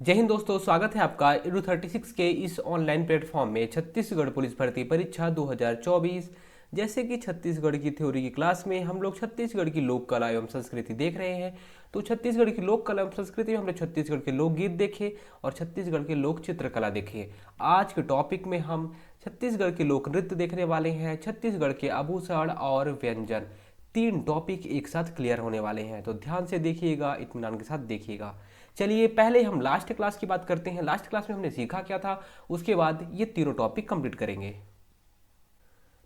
जय हिंद दोस्तों, स्वागत है आपका एडू 36 के इस ऑनलाइन प्लेटफॉर्म में। छत्तीसगढ़ पुलिस भर्ती परीक्षा 2024 जैसे कि छत्तीसगढ़ की थ्योरी की क्लास में हम लोग छत्तीसगढ़ की लोक कला एवं संस्कृति देख रहे हैं। तो छत्तीसगढ़ की लोक कला एवं संस्कृति में हमने छत्तीसगढ़ के लोकगीत देखे और छत्तीसगढ़ के लोक चित्रकला देखे। आज के टॉपिक में हम छत्तीसगढ़ के लोक नृत्य देखने वाले हैं, छत्तीसगढ़ के आभूषण और व्यंजन। तीन टॉपिक एक साथ क्लियर होने वाले हैं, तो ध्यान से देखिएगा, इत्मीनान के साथ देखिएगा। चलिए पहले हम लास्ट क्लास की बात करते हैं। लास्ट क्लास में हमने सीखा क्या था, उसके बाद ये तीनों टॉपिक कंप्लीट करेंगे।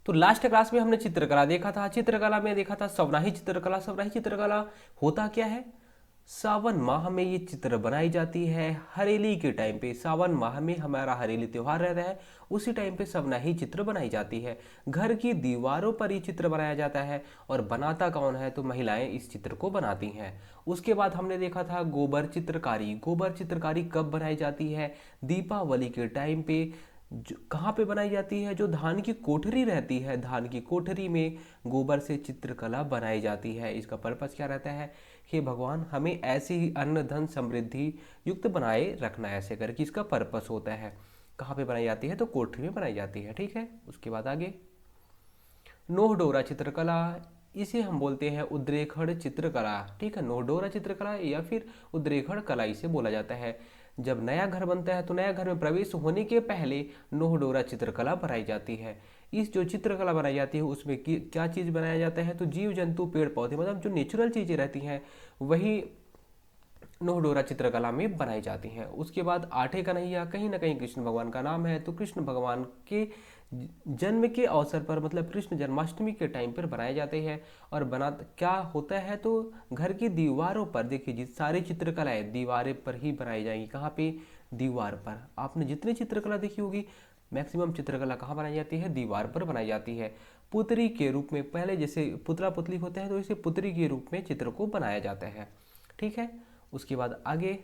तो लास्ट क्लास में हमने चित्रकला देखा था। चित्रकला में देखा था सवनाही चित्रकला। सवनाही चित्रकला होता क्या है, सावन माह में ये चित्र बनाई जाती है। हरेली के टाइम पे, सावन माह में हमारा हरेली त्यौहार रहता है, उसी टाइम पे सवनाही चित्र बनाई जाती है। घर की दीवारों पर ये चित्र बनाया जाता है और बनाता कौन है, तो महिलाएं इस चित्र को बनाती हैं। उसके बाद हमने देखा था गोबर चित्रकारी। गोबर चित्रकारी कब बनाई जाती है, दीपावली के टाइम पे। कहाँ पे बनाई जाती है, जो धान की कोठरी रहती है, धान की कोठरी में गोबर से चित्रकला बनाई जाती है। इसका पर्पस क्या रहता है, हे भगवान हमें ऐसी ही अन्न धन समृद्धि युक्त बनाए रखना, ऐसे करके इसका पर्पस होता है। कहाँ पे बनाई जाती है, तो कोठरी में बनाई जाती है। ठीक है, उसके बाद आगे नोहडोरा चित्रकला। इसे हम बोलते हैं उद्रेखड़ चित्रकला। ठीक है, नोहडोरा चित्रकला या फिर उद्रेखड़ कला इसे बोला जाता है। जब नया घर बनता है तो नया घर में प्रवेश होने के पहले नोहडोरा चित्रकला बनाई जाती है। इस जो चित्रकला बनाई जाती है उसमें क्या चीज़ बनाया जाता है, तो जीव जंतु पेड़ पौधे, मतलब जो नेचुरल चीज़ें रहती हैं वही नोहडोरा चित्रकला में बनाई जाती हैं। उसके बाद आठे कन्हैया, कहीं ना कहीं कृष्ण भगवान का नाम है, तो कृष्ण भगवान के जन्म के अवसर पर, मतलब कृष्ण जन्माष्टमी के टाइम पर बनाए जाते हैं। और बना क्या होता है, तो घर की दीवारों पर देखिए, जिस सारी चित्रकलाएं दीवारें पर ही बनाई जाएंगी। कहाँ पे, दीवार पर। आपने जितनी चित्रकला देखी होगी, मैक्सिमम चित्रकला कहाँ बनाई जाती है, दीवार पर बनाई जाती है। पुतरी के रूप में, पहले जैसे पुतला पुतली होते हैं तो इसे पुतरी के रूप में चित्र को बनाया जाता है। ठीक है, उसके बाद आगे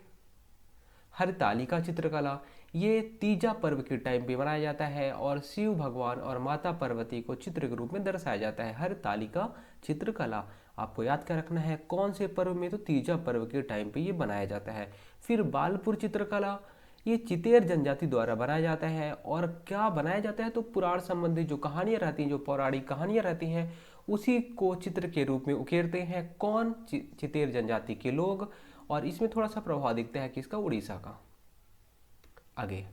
हरतालिका चित्रकला। ये तीजा पर्व के टाइम पे बनाया जाता है और शिव भगवान और माता पार्वती को चित्र के रूप में दर्शाया जाता है। हरतालिका चित्रकला आपको याद क्या रखना है, कौन से पर्व में, तो तीजा पर्व के टाइम पे ये बनाया जाता है। फिर बालपुर चित्रकला, ये चितेर जनजाति द्वारा बनाया जाता है। और क्या बनाया जाता है, तो पुराण संबंधी जो कहानियाँ रहती हैं, जो पौराणिक कहानियाँ रहती हैं, उसी को चित्र के रूप में उकेरते हैं। कौन, चितेर जनजाति के लोग। और इसमें थोड़ा सा प्रभाव दिखता है किसका, उड़ीसा का। आगे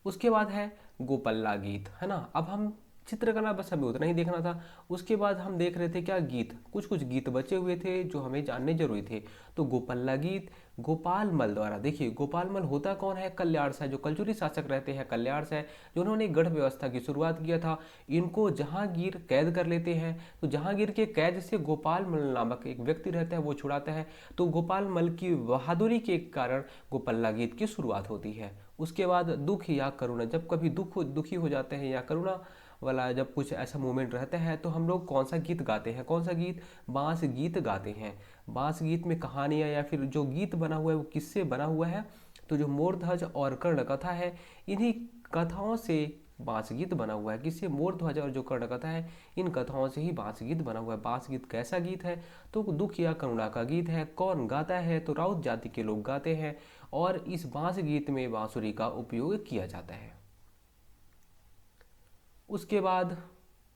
उसके बाद है गोपल्ला गीत, है ना। अब हम चित्रकला बस हमें उतना ही देखना था। उसके बाद हम देख रहे थे क्या, गीत। कुछ कुछ गीत बचे हुए थे जो हमें जानने जरूरी थे। तो गोपल्ला गीत गोपाल मल द्वारा, देखिए गोपाल मल होता कौन है, कल्याण से, जो कलचुरी शासक रहते हैं कल्याण से, जिन्होंने गढ़ व्यवस्था की शुरुआत किया था। इनको जहांगीर कैद कर लेते हैं, तो जहांगीर के कैद से गोपाल मल नामक एक व्यक्ति रहता है, वो छुड़ाता है। तो गोपाल मल की बहादुरी के कारण गोपल्ला गीत की शुरुआत होती है। उसके बाद दुख या करुणा, जब कभी दुखी हो जाते हैं या करुणा वाला जब कुछ ऐसा मोमेंट रहता है, तो हम लोग कौन सा गीत गाते हैं, कौन सा गीत, बांस गीत गाते हैं। बांस गीत में कहानियाँ या फिर जो गीत बना हुआ है वो किससे बना हुआ है, तो जो मोरध्वज और कर्ण कथा है, इन्हीं कथाओं से बांस गीत बना हुआ है। किससे, मोरध्वज और जो कर्ण कथा है, इन कथाओं से ही बांस गीत बना हुआ है। बांस गीत कैसा गीत है, तो दुख या करुणा का गीत है। कौन गाता है, तो राउत जाति के लोग गाते हैं। और इस बांस गीत में बांसुरी का उपयोग किया जाता है। उसके बाद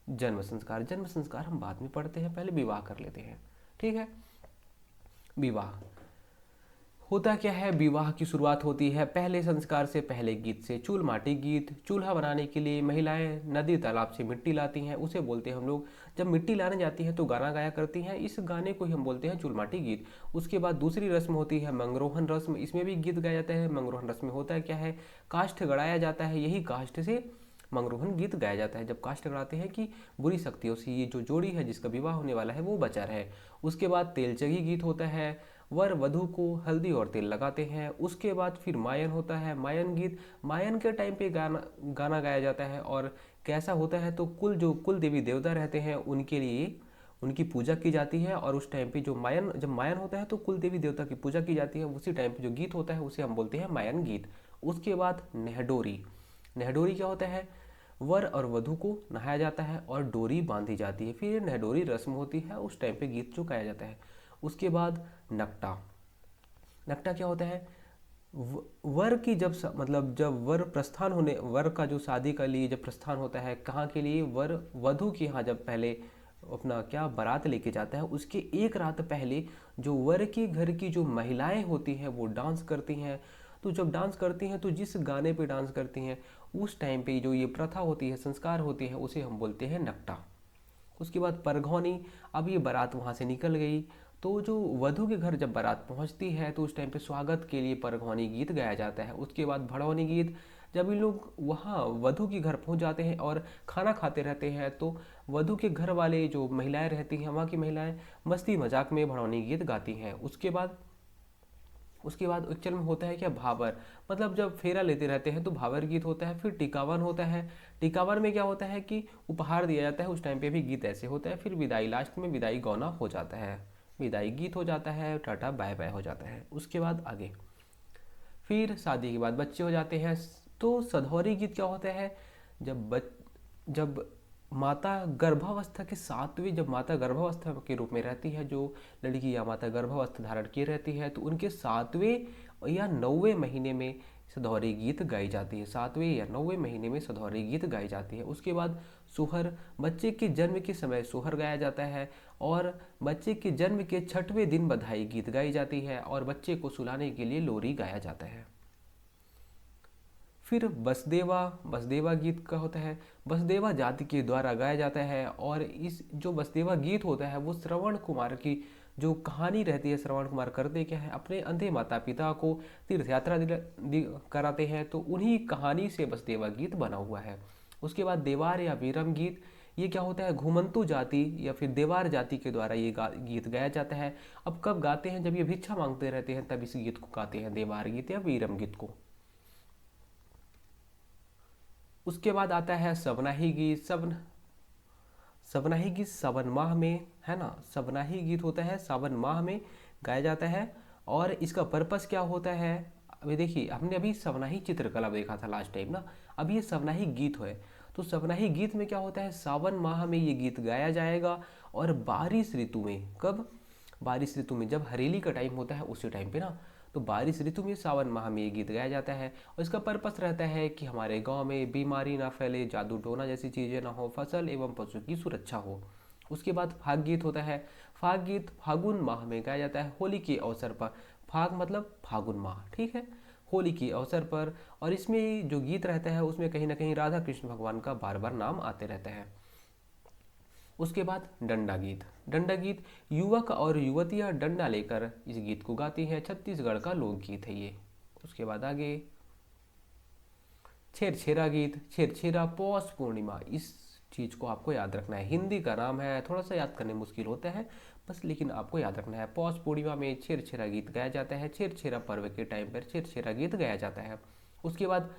जन्म संस्कार। जन्म संस्कार हम बाद में पढ़ते हैं, पहले विवाह कर लेते हैं। ठीक है, विवाह होता क्या है, विवाह की शुरुआत होती है पहले संस्कार से, पहले गीत से। चूल माटी गीत, चूल्हा बनाने के लिए महिलाएं नदी तालाब से मिट्टी लाती हैं, उसे बोलते हैं हम लोग। जब मिट्टी लाने जाती हैं तो गाना गाया करती हैं, इस गाने को ही हम बोलते हैं चूल माटी गीत। उसके बाद दूसरी रस्म होती है मंगरोहन रस्म, इसमें भी गीत गाया जाता है। मंगरोहन रस्म में होता है क्या है, काष्ठ गड़ाया जाता है, यही काष्ठ से मंगरोहन गीत गाया जाता है। जब काष्ठ गड़ाते हैं कि बुरी शक्तियों से ये जो जोड़ी है जिसका विवाह होने वाला है वो बचा रहे। उसके बाद तेलचगी गीत होता है, वर वधु को हल्दी और तेल लगाते हैं। उसके बाद फिर मायन होता है, मायन गीत। मायन के टाइम पे गाना गाया जाता है। और कैसा होता है, तो कुल देवी देवता रहते हैं उनके लिए उनकी पूजा की जाती है। और उस टाइम पे जब मायन होता है तो कुल देवी देवता की पूजा की जाती है। उसी टाइम पे जो गीत होता है उसे हम बोलते हैं मायन गीत। उसके बाद नेहडोरी। नेहडोरी क्या होता है, वर और वधु को नहाया जाता है और डोरी बांधी जाती है, फिर नेहडोरी रस्म होती है। उस टाइम पे गीत जो गाया जाता है। उसके बाद नकटा। नकटा क्या होता है, वर की जब मतलब जब वर प्रस्थान होने, वर का जो शादी के लिए जब प्रस्थान होता है, कहाँ के लिए, वर वधु के यहाँ जब पहले अपना क्या बारात लेके जाता है, उसके एक रात पहले जो वर के घर की जो महिलाएं होती हैं वो डांस करती हैं। तो जब डांस करती हैं तो जिस गाने पे डांस करती हैं उस टाइम पे जो ये प्रथा होती है, संस्कार होती है, उसे हम बोलते हैं नकटा। उसके बाद परघौनी। अब ये बारात वहाँ से निकल गई, तो जो वधु के घर जब बारात पहुँचती है तो उस टाइम पे स्वागत के लिए परघौनी गीत गाया जाता है। उसके बाद भड़ौनी गीत। जब ये लोग वहाँ वधु के घर पहुँच जाते हैं और खाना खाते रहते हैं तो वधु के घर वाले जो महिलाएं रहती हैं, वहाँ की महिलाएं मस्ती मजाक में भड़ौनी गीत गाती हैं। उसके बाद एक्चुअल में होता है क्या, भावर। मतलब जब फेरा लेते रहते हैं तो भावर गीत होता है। फिर टिकावन होता है। टिकावन में क्या होता है कि उपहार दिया जाता है, उस टाइम पे भी गीत ऐसे होता है। फिर विदाई, लास्ट में विदाई गौना हो जाता है, विदाई गीत हो जाता है, टाटा बाय बाय हो जाता है। उसके बाद आगे फिर शादी के बाद बच्चे हो जाते हैं। तो सधौरी गीत क्या होता है, जब माता गर्भावस्था के सातवें, जब माता गर्भावस्था के रूप में रहती है, जो लड़की या माता गर्भावस्था धारण किए रहती है, तो उनके सातवें या 9वें महीने में सधौरी गीत गाई जाती है। 7वें या 9वें महीने में सधौरी गीत गाई जाती है। उसके बाद सोहर, बच्चे के जन्म के समय सोहर गाया जाता है। और बच्चे के जन्म के 6वें दिन बधाई गीत गाई जाती है। और बच्चे को सुलाने के लिए लोरी गाया जाता है। फिर बसदेवा, बसदेवा गीत का होता है, बसदेवा जाति के द्वारा गाया जाता है। और इस जो बसदेवा गीत होता है वो श्रवण कुमार की जो कहानी रहती है, श्रवण कुमार करते क्या है, अपने अंधे माता पिता को तीर्थ यात्रा कराते हैं, तो उन्हीं कहानी से बसदेवा गीत बना हुआ है। उसके बाद देवार या वीरम गीत, ये क्या होता है, घुमंतु जाति या फिर देवार जाति के द्वारा ये गीत गाया जाता है। अब कब गाते हैं, जब ये भिक्षा मांगते रहते हैं तब इस गीत को गाते हैं, देवार गीत या वीरम गीत को। उसके बाद आता है सबनाही गीत। सबनाही गीत सावन माह में, है ना, सबनाही गीत होता है सावन माह में गाया जाता है। और इसका पर्पस क्या होता है, अभी देखिए हमने अभी सबनाही चित्रकला देखा था लास्ट टाइम ना, अब ये सबनाही गीत है। तो सबनाही गीत में क्या होता है, सावन माह में ये गीत गाया जाएगा। और बारिश ऋतु में, कब, बारिश ऋतु में, जब हरेली का टाइम होता है उसी टाइम पे ना, तो बारिश ऋतु में सावन माह में ये गीत गाया जाता है। और इसका पर्पस रहता है कि हमारे गांव में बीमारी ना फैले, जादू टोना जैसी चीज़ें ना हो, फसल एवं पशु की सुरक्षा हो। उसके बाद फाग गीत होता है। फाग गीत फागुन माह में गाया जाता है, होली के अवसर पर। फाग मतलब फागुन माह, ठीक है, होली के अवसर पर। और इसमें जो गीत रहता है उसमें कहीं ना कहीं राधा कृष्ण भगवान का बार बार नाम आते रहता है। उसके बाद डंडा गीत। डंडा गीत, युवक और युवतियां डंडा लेकर इस गीत को गाती हैं, छत्तीसगढ़ का लोकगीत है ये। उसके बाद आगे छेरछेरा गीत। छेरछेरा पौष पूर्णिमा, इस चीज़ को आपको याद रखना है, हिंदी का नाम है, थोड़ा सा याद करने मुश्किल होता है बस, लेकिन आपको याद रखना है। पौष पूर्णिमा में छेरछेरा गीत गाया जाता है, छेरछेरा पर्व के टाइम पर छेरछेरा गीत गाया जाता है। उसके बाद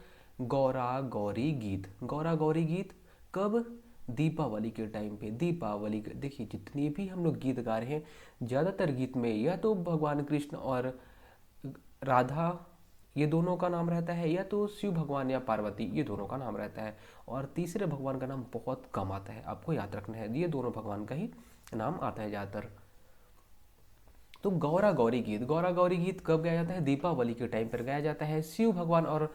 गौरा गौरी गीत। गौरा गौरी गीत कब, दीपावली के टाइम पे। दीपावली के, देखिए जितने भी हम लोग गीत गा रहे हैं ज़्यादातर गीत में या तो भगवान कृष्ण और राधा ये दोनों का नाम रहता है, या तो शिव भगवान या पार्वती ये दोनों का नाम रहता है। और तीसरे भगवान का नाम बहुत कम आता है, आपको याद रखना है, ये दोनों भगवान का ही नाम आता है ज़्यादातर। तो गौरा गौरी गीत, गौरा गौरी गीत कब गाया जाता है, दीपावली के टाइम पर गाया जाता है। शिव भगवान और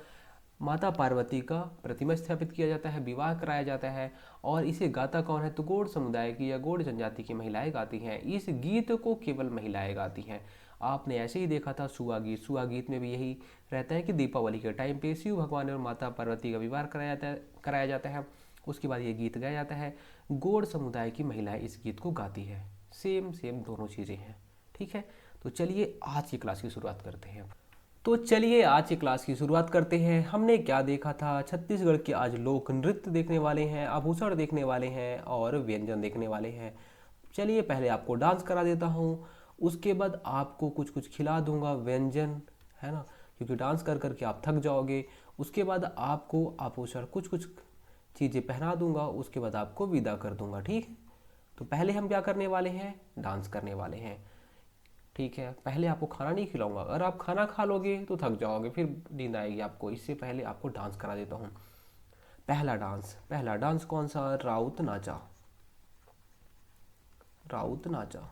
माता पार्वती का प्रतिमा स्थापित किया जाता है, विवाह कराया जाता है। और इसे गाता कौन है, तो गौड़ समुदाय की या गौड़ जनजाति की महिलाएं गाती हैं। इस गीत को केवल महिलाएं गाती हैं। आपने ऐसे ही देखा था सुआ गीत। सुआ गीत में भी यही रहता है कि दीपावली के टाइम पे शिव भगवान और माता पार्वती का विवाह कराया जाता है। उसके बाद ये गीत गाया जाता है, गौड़ समुदाय की महिलाएं इस गीत को गाती है। सेम सेम दोनों चीज़ें हैं, ठीक है। तो चलिए आज की क्लास की शुरुआत करते हैं। तो चलिए आज की क्लास की शुरुआत करते हैं। हमने क्या देखा था, छत्तीसगढ़ के आज लोक नृत्य देखने वाले हैं, आभूषण देखने वाले हैं और व्यंजन देखने वाले हैं। चलिए पहले आपको डांस करा देता हूँ, उसके बाद आपको कुछ कुछ खिला दूंगा व्यंजन, है ना, क्योंकि डांस कर करके आप थक जाओगे। उसके बाद आपको आभूषण कुछ कुछ चीज़ें पहना दूंगा, उसके बाद आपको विदा कर दूंगा, ठीक। तो पहले हम क्या करने वाले हैं, डांस करने वाले हैं, ठीक है। पहले आपको खाना नहीं खिलाऊंगा, अगर आप खाना खा लोगे तो थक जाओगे, फिर नींद आएगी आपको। इससे पहले आपको डांस करा देता हूँ। पहला डांस कौन सा, राउत नाचा। राउत नाचा,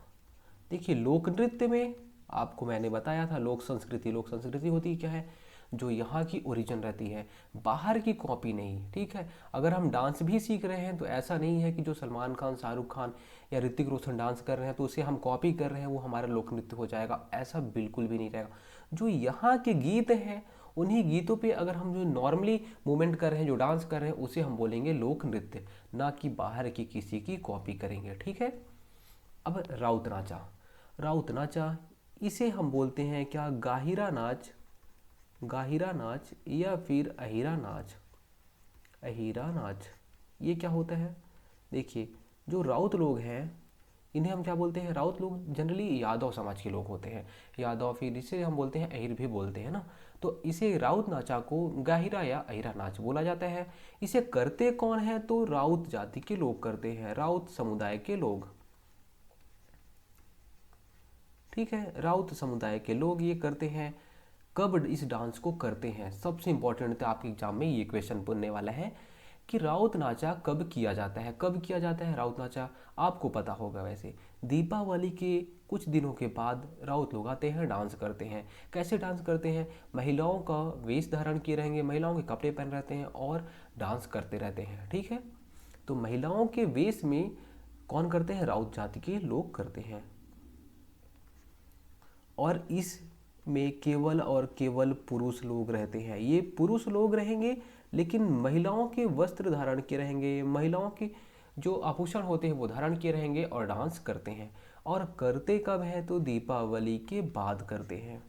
देखिए लोक नृत्य में आपको मैंने बताया था लोक संस्कृति। लोक संस्कृति होती क्या है, जो यहाँ की ओरिजिन रहती है, बाहर की कॉपी नहीं, ठीक है। अगर हम डांस भी सीख रहे हैं तो ऐसा नहीं है कि जो सलमान खान, शाहरुख खान या ऋतिक रोशन डांस कर रहे हैं तो उसे हम कॉपी कर रहे हैं वो हमारा लोक नृत्य हो जाएगा, ऐसा बिल्कुल भी नहीं रहेगा। जो यहाँ के गीत हैं उन्हीं गीतों पे अगर हम जो नॉर्मली मूवमेंट कर रहे हैं, जो डांस कर रहे हैं, उसे हम बोलेंगे लोक नृत्य, ना कि बाहर की किसी की कॉपी करेंगे, ठीक है। अब राउत नाचा, राउत नाचा इसे हम बोलते हैं क्या, गाहिरा नाच, गाहिरा नाच या फिर अहिरा नाच, अहिरा नाच। ये क्या होता है, देखिए जो राउत लोग हैं इन्हें हम क्या बोलते हैं, राउत लोग जनरली यादव समाज के लोग होते हैं, यादव, फिर इसे हम बोलते हैं अहिर भी बोलते हैं ना। तो इसे राउत नाचा को गाहिरा या अहिरा नाच बोला जाता है। इसे करते कौन है, तो राउत जाति के लोग करते हैं, राउत समुदाय के लोग, ठीक है। राउत समुदाय के लोग ये करते हैं। कब इस डांस को करते हैं, सबसे इंपॉर्टेंट तो आपके एग्जाम में ये क्वेश्चन पूछने वाला है कि राउत नाचा कब किया जाता है, कब किया जाता है राउत नाचा। आपको पता होगा वैसे, दीपावली के कुछ दिनों के बाद राउत लोग आते हैं, डांस करते हैं। कैसे डांस करते हैं, महिलाओं का वेश धारण किए रहेंगे, महिलाओं के कपड़े पहन रहते हैं और डांस करते रहते हैं, ठीक है। तो महिलाओं के वेश में कौन करते हैं, राउत जाति के लोग करते हैं। और इस में केवल और केवल पुरुष लोग रहते हैं, ये पुरुष लोग रहेंगे, लेकिन महिलाओं के वस्त्र धारण किए रहेंगे, महिलाओं के जो आभूषण होते हैं वो धारण किए रहेंगे और डांस करते हैं। और करते कब है, तो दीपावली के बाद करते हैं।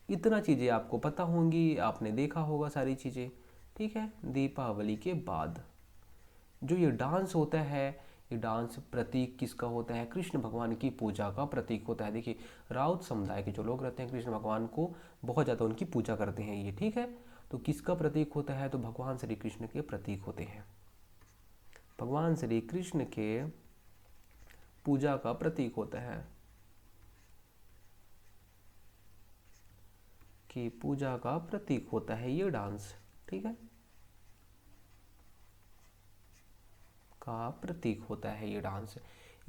इतना चीज़ें आपको पता होंगी, आपने देखा होगा सारी चीज़ें, ठीक है। दीपावली के बाद जो ये डांस होता है, ये डांस प्रतीक किसका होता है, कृष्ण भगवान की पूजा का प्रतीक होता है। देखिए राउत समुदाय के जो लोग रहते हैं कृष्ण भगवान को बहुत ज़्यादा उनकी पूजा करते हैं ये, ठीक है। तो किसका प्रतीक होता है, तो भगवान श्री कृष्ण के प्रतीक होते हैं, भगवान श्री कृष्ण के पूजा का प्रतीक होता है, कि पूजा का प्रतीक होता है ये डांस, ठीक है, का प्रतीक होता है ये डांस।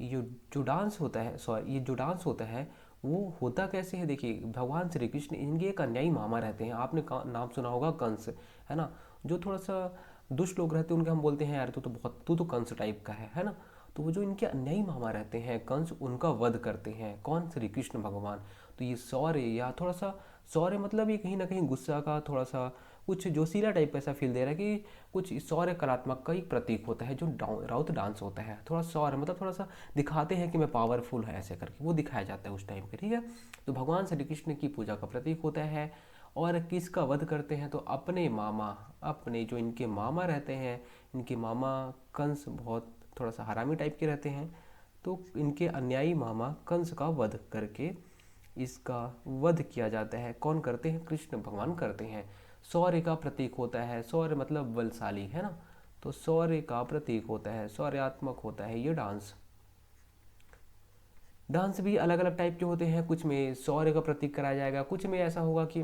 ये जो डांस होता है, सॉरी, ये जो डांस होता है वो होता कैसे है, देखिए भगवान श्री कृष्ण इनके एक अन्यायी मामा रहते हैं, आपने नाम सुना होगा कंस, है ना। जो थोड़ा सा दुष्ट लोग रहते हैं उनके हम बोलते हैं यार तू तो कंस टाइप का है ना। तो वो जो इनके अन्यायी मामा रहते हैं कंस, उनका वध करते हैं कौन, श्री कृष्ण भगवान। तो ये शौर्य या थोड़ा सा, शौर्य मतलब ये कहीं ना कहीं गुस्सा का थोड़ा सा कुछ जोशीला टाइप ऐसा फील दे रहा है कि कुछ शौर्य कलात्मक का एक प्रतीक होता है जो राउत डांस होता है। थोड़ा शौर्य मतलब थोड़ा सा दिखाते हैं कि मैं पावरफुल है, ऐसे करके वो दिखाया जाता है उस टाइम पे, ठीक है। तो भगवान श्री कृष्ण की पूजा का प्रतीक होता है। और किसका वध करते हैं, तो अपने मामा, अपने जो इनके मामा रहते हैं, इनके मामा कंस बहुत थोड़ा सा हरामी टाइप के रहते हैं, तो इनके अन्यायी मामा कंस का वध करके इसका वध किया जाता है। कौन करते हैं, कृष्ण भगवान करते हैं। शौर्य का प्रतीक होता है, शौर्य मतलब बलशाली, है ना। तो शौर्य का प्रतीक होता है, शौर्यात्मक होता है ये डांस। डांस भी अलग अलग टाइप के होते हैं, कुछ में शौर्य का प्रतीक कराया जाएगा, कुछ में ऐसा होगा कि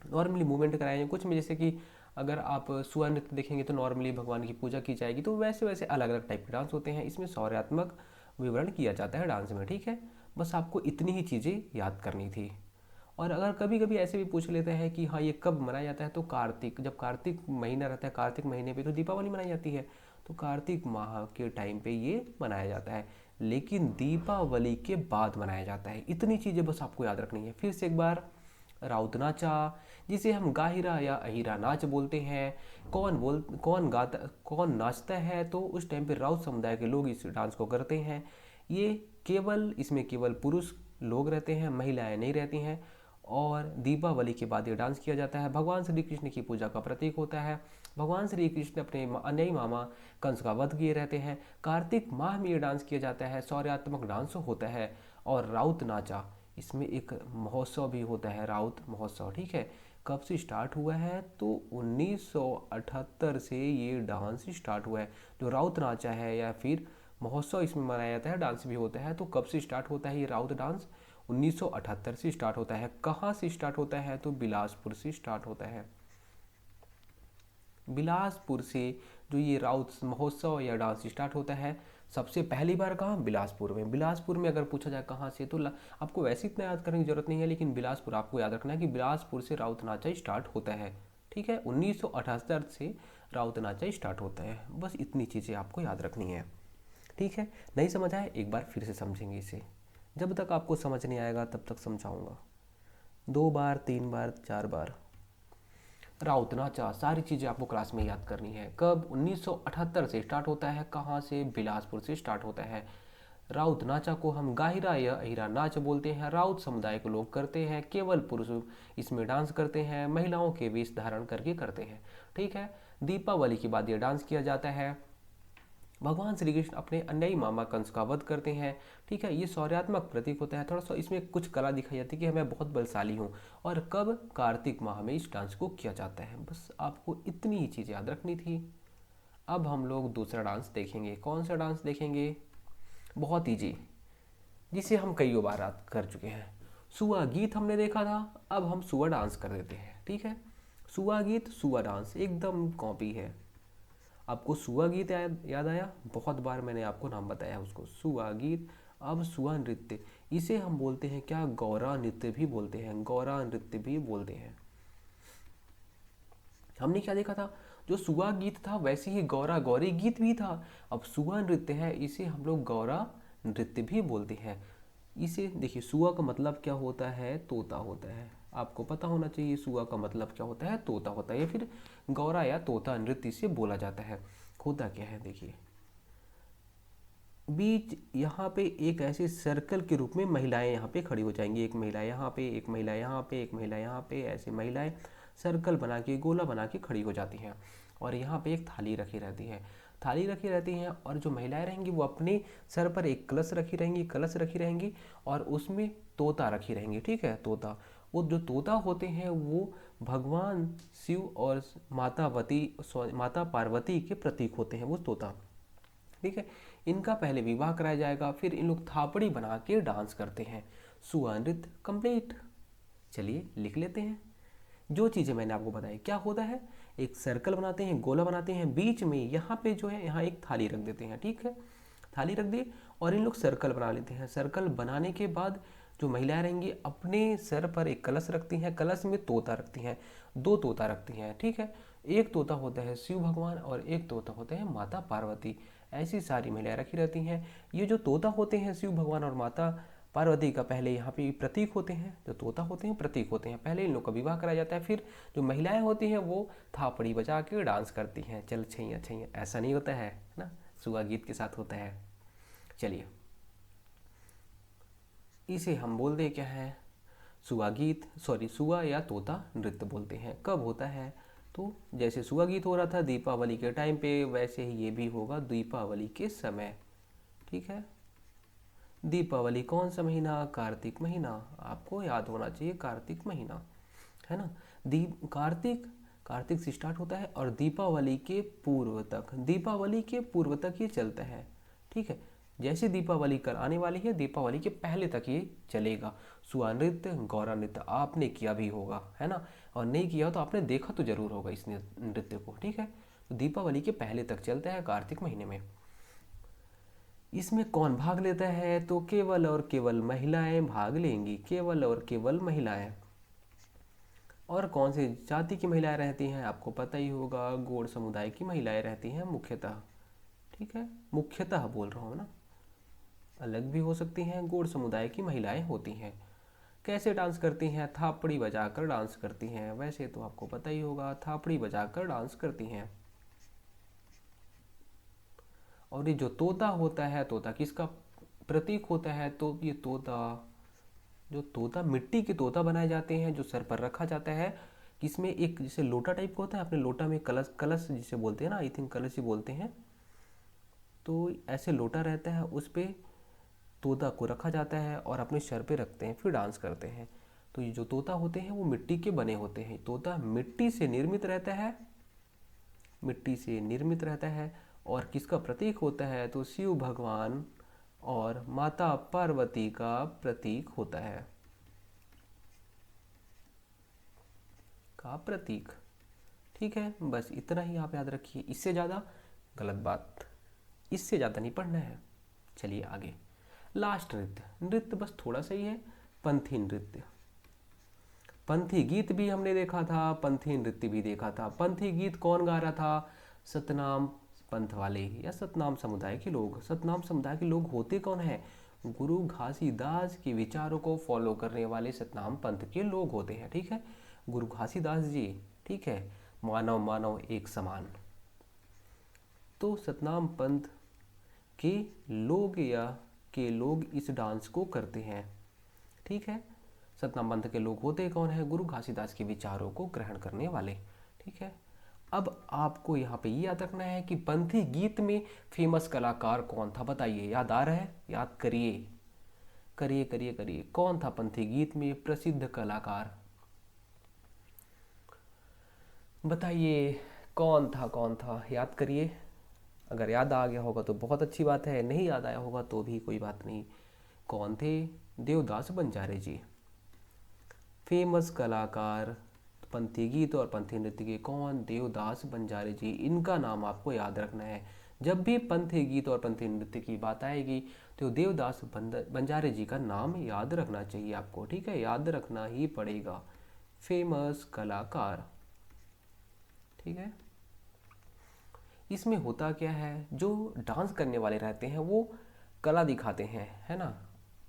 नॉर्मली मूवमेंट कराए जाएंगे, कुछ में जैसे कि अगर आप सुआ नृत्य देखेंगे तो नॉर्मली भगवान की पूजा की जाएगी। तो वैसे वैसे अलग अलग टाइप के डांस होते हैं, इसमें शौर्यात्मक विवरण किया जाता है डांस में, ठीक है। बस आपको इतनी ही चीज़ें याद करनी थी। और अगर कभी कभी ऐसे भी पूछ लेते हैं कि हाँ ये कब मनाया जाता है, तो कार्तिक, जब कार्तिक महीना रहता है, कार्तिक महीने पे तो दीपावली मनाई जाती है, तो कार्तिक माह के टाइम पे ये मनाया जाता है, लेकिन दीपावली के बाद मनाया जाता है। इतनी चीज़ें बस आपको याद रखनी है। फिर से एक बार, राउत नाचा जिसे हम गाहिरा या अहिरा नाच बोलते हैं, कौन नाचता है, तो उस टाइम पे राउत समुदाय के लोग इस डांस को करते हैं। ये केवल, इसमें केवल पुरुष लोग रहते हैं, महिलाएं नहीं रहती हैं। और दीपावली के बाद ये डांस किया जाता है, भगवान श्री कृष्ण की पूजा का प्रतीक होता है। भगवान श्री कृष्ण अपने अन्यायी मामा कंस का वध किए रहते हैं। कार्तिक माह में ये डांस किया जाता है, शौर्यात्मक डांस होता है। और राउत नाचा, इसमें एक महोत्सव भी होता है, राउत महोत्सव, ठीक है। कब से स्टार्ट हुआ है, तो 1978 से ये डांस स्टार्ट हुआ है। जो राउत नाचा है या फिर महोत्सव इसमें मनाया जाता है, डांस भी होता है। तो कब से स्टार्ट होता है ये राउत डांस, 1978 से स्टार्ट होता है। कहाँ से स्टार्ट होता है, तो बिलासपुर से स्टार्ट होता है। बिलासपुर से जो ये राउत महोत्सव या डांस स्टार्ट होता है, सबसे पहली बार कहाँ? बिलासपुर में। बिलासपुर में अगर पूछा जाए कहाँ से, तो आपको वैसे इतना याद करने की जरूरत नहीं है, लेकिन बिलासपुर आपको याद रखना है कि बिलासपुर से राउत नाचा स्टार्ट होता है। ठीक है, 1978 से राउत नाचा स्टार्ट होता है। बस इतनी चीज़ें आपको याद रखनी है। ठीक है, नहीं समझ आए एक बार फिर से समझेंगे इसे। जब तक आपको समझ नहीं आएगा तब तक समझाऊंगा। 2 बार, 3 बार, 4 बार। राउत नाचा सारी चीज़ें आपको क्लास में याद करनी है। कब? 1978 से स्टार्ट होता है। कहाँ से? बिलासपुर से स्टार्ट होता है। राउत नाचा को हम गाहिरा या अहिरा नाच बोलते हैं। राउत समुदाय के लोग करते हैं, केवल पुरुष इसमें डांस करते हैं, महिलाओं के वेश धारण करके करते हैं। ठीक है, दीपावली के बाद ये डांस किया जाता है। भगवान श्री कृष्ण अपने अन्यायी मामा कंस का वध करते हैं। ठीक है, ये शौर्यात्मक प्रतीक होता है। थोड़ा सा इसमें कुछ कला दिखाई जाती है कि मैं बहुत बलशाली हूँ। और कब? कार्तिक माह में इस डांस को किया जाता है। बस आपको इतनी ही चीज़ याद रखनी थी। अब हम लोग दूसरा डांस देखेंगे। कौन सा डांस देखेंगे? बहुत ईजी, जिसे हम कई बार याद कर चुके हैं। सुआ गीत हमने देखा था, अब हम सुआ डांस कर देते हैं। ठीक है, सुआ गीत सुआ डांस एकदम कॉपी है। आपको सुआ गीत याद आया? बहुत बार मैंने आपको नाम बताया उसको, सुआ गीत। अब सुआ नृत्य, इसे हम बोलते हैं क्या? गौरा नृत्य भी बोलते हैं। गौरा नृत्य भी बोलते हैं। हमने क्या देखा था? जो सुआ गीत था वैसे ही गौरा गौरी गीत भी था। अब सुआ नृत्य है, इसे हम लोग गौरा नृत्य भी बोलते हैं। इसे देखिए, सुआ का मतलब क्या होता है? तोता होता है। आपको पता होना चाहिए सुआ का मतलब क्या होता है? तोता होता है, या फिर गौरा या तोता नृत्य से बोला जाता है। होता क्या है देखिए, बीच यहाँ पे एक ऐसे सर्कल के रूप में महिलाएं यहाँ पे खड़ी हो जाएंगी। एक महिला यहाँ पे, एक महिला यहाँ पे, एक महिला यहाँ पे, ऐसे महिलाएं सर्कल बना के, गोला बना के खड़ी हो जाती हैं। और यहाँ पे एक थाली रखी रहती है। थाली रखी रहती हैं, और जो महिलाएं रहेंगी वो अपने सर पर एक कलश रखी रहेंगी, कलश रखी रहेंगी, और उसमें तोता रखी रहेंगी। ठीक है, तोता। वो जो तोता होते हैं वो भगवान शिव और माता पार्वती के प्रतीक होते हैं वो तोता। ठीक है, इनका पहले विवाह कराया जाएगा, फिर इन लोग थापड़ी बना के डांस करते हैं। सुआ नृत्य कंप्लीट। चलिए लिख लेते हैं। जो चीज़ें मैंने आपको बताई, क्या होता है? एक सर्कल बनाते हैं, गोला बनाते हैं, बीच में यहाँ पे जो है यहाँ एक थाली रख देते हैं। ठीक है, थाली रख दी और इन लोग सर्कल बना लेते हैं। सर्कल बनाने के बाद जो महिलाएं रहेंगी अपने सर पर एक कलश रखती हैं, कलश में तोता रखती हैं। 2 तोता रखती हैं। ठीक है, एक तोता होता है शिव भगवान और एक तोता होते हैं माता पार्वती। ऐसी सारी महिलाएं रखी रहती हैं। ये जो तोता होते हैं शिव भगवान और माता पार्वती का पहले यहाँ पे प्रतीक होते हैं। जो तोता होते हैं प्रतीक होते हैं। पहले इन लोग का विवाह कराया जाता है, फिर जो महिलाएं होती हैं वो थापड़ी बजा के डांस करती हैं। चल छैया छैया, ऐसा नहीं होता है ना, सुआ गीत के साथ होता है। चलिए, इसे हम बोलते क्या है? सुआ गीत, सॉरी सुआ या तोता नृत्य बोलते हैं। कब होता है? तो जैसे सुआ गीत हो रहा था दीपावली के टाइम पे, वैसे ही ये भी होगा दीपावली के समय। ठीक है, दीपावली कौन सा महीना? कार्तिक महीना। आपको याद होना चाहिए, कार्तिक महीना है ना। दीप कार्तिक, कार्तिक से स्टार्ट होता है और दीपावली के पूर्व तक, दीपावली के पूर्व तक ये चलता है। ठीक है, जैसे दीपावली कल आने वाली है, दीपावली के पहले तक ये चलेगा। सुआ नृत्य, गौरा नृत्य आपने किया भी होगा, है ना, और नहीं किया हो तो आपने देखा तो जरूर होगा इस नृत्य को। ठीक है, तो दीपावली के पहले तक चलता है कार्तिक महीने में। इसमें कौन भाग लेता है? तो केवल और केवल महिलाएं भाग लेंगी, केवल और केवल महिलाएं। और कौन सी जाति की महिलाएं रहती हैं? आपको पता ही होगा, गौड़ समुदाय की महिलाएं रहती हैं मुख्यतः। ठीक है, मुख्यतः बोल रहा हूँ ना, अलग भी हो सकती हैं, गौड़ समुदाय की महिलाएं होती हैं। कैसे डांस करती हैं? थापड़ी बजाकर डांस करती हैं। वैसे तो आपको पता ही होगा, थापड़ी बजाकर डांस करती हैं। और ये जो तोता होता है, तोता किसका प्रतीक होता है? तो ये तोता, जो तोता मिट्टी के तोता बनाए जाते हैं, जो सर पर रखा जाता है, किसमें एक जैसे लोटा टाइप का होता है, अपने लोटा में कलश, कलश जिसे बोलते हैं ना, आई थिंक कलश ही बोलते हैं। तो ऐसे लोटा रहता है, उस पर तोता को रखा जाता है और अपने सर पे रखते हैं, फिर डांस करते हैं। तो ये जो तोता होते हैं वो मिट्टी के बने होते हैं। तोता मिट्टी से निर्मित रहता है, मिट्टी से निर्मित रहता है। और किसका प्रतीक होता है? तो शिव भगवान और माता पार्वती का प्रतीक होता है, का प्रतीक। ठीक है, बस इतना ही आप याद रखिए, इससे ज़्यादा गलत बात, इससे ज़्यादा नहीं पढ़ना है। चलिए आगे। लास्ट नृत्य, नृत्य बस थोड़ा सा ही है, पंथी नृत्य। पंथी गीत भी हमने देखा था, पंथी नृत्य भी देखा था। पंथी गीत कौन गा रहा था? सतनाम पंथ वाले या सतनाम समुदाय के लोग। सतनाम समुदाय के लोग होते कौन है? गुरु घासीदास के विचारों को फॉलो करने वाले सतनाम पंथ के लोग होते हैं। ठीक है, गुरु घासीदास जी। ठीक है, मानव मानव एक समान। तो सतनाम पंथ के लोग इस डांस को करते हैं। ठीक है, सतनाम पंथ के लोग होते कौन है? गुरु घासीदास के विचारों को ग्रहण करने वाले। ठीक है, अब आपको यहाँ पे ये याद रखना है कि पंथी गीत में फेमस कलाकार कौन था? बताइए, याद आ रहा है? याद करिए करिए करिए करिए। कौन था पंथी गीत में प्रसिद्ध कलाकार? बताइए कौन था? याद करिए। अगर याद आ गया होगा तो बहुत अच्छी बात है, नहीं याद आया होगा तो भी कोई बात नहीं। कौन थे? देवदास बंजारे जी। फेमस कलाकार पंथी गीत और पंथी नृत्य के कौन? देवदास बंजारे जी। इनका नाम आपको याद रखना है। जब भी पंथी गीत और पंथी नृत्य की बात आएगी तो देवदास बंजारे जी का नाम याद रखना चाहिए आपको। ठीक है, याद रखना ही पड़ेगा। फेमस कलाकार। ठीक है, इसमें होता क्या है, जो डांस करने वाले रहते हैं वो कला दिखाते हैं, है ना,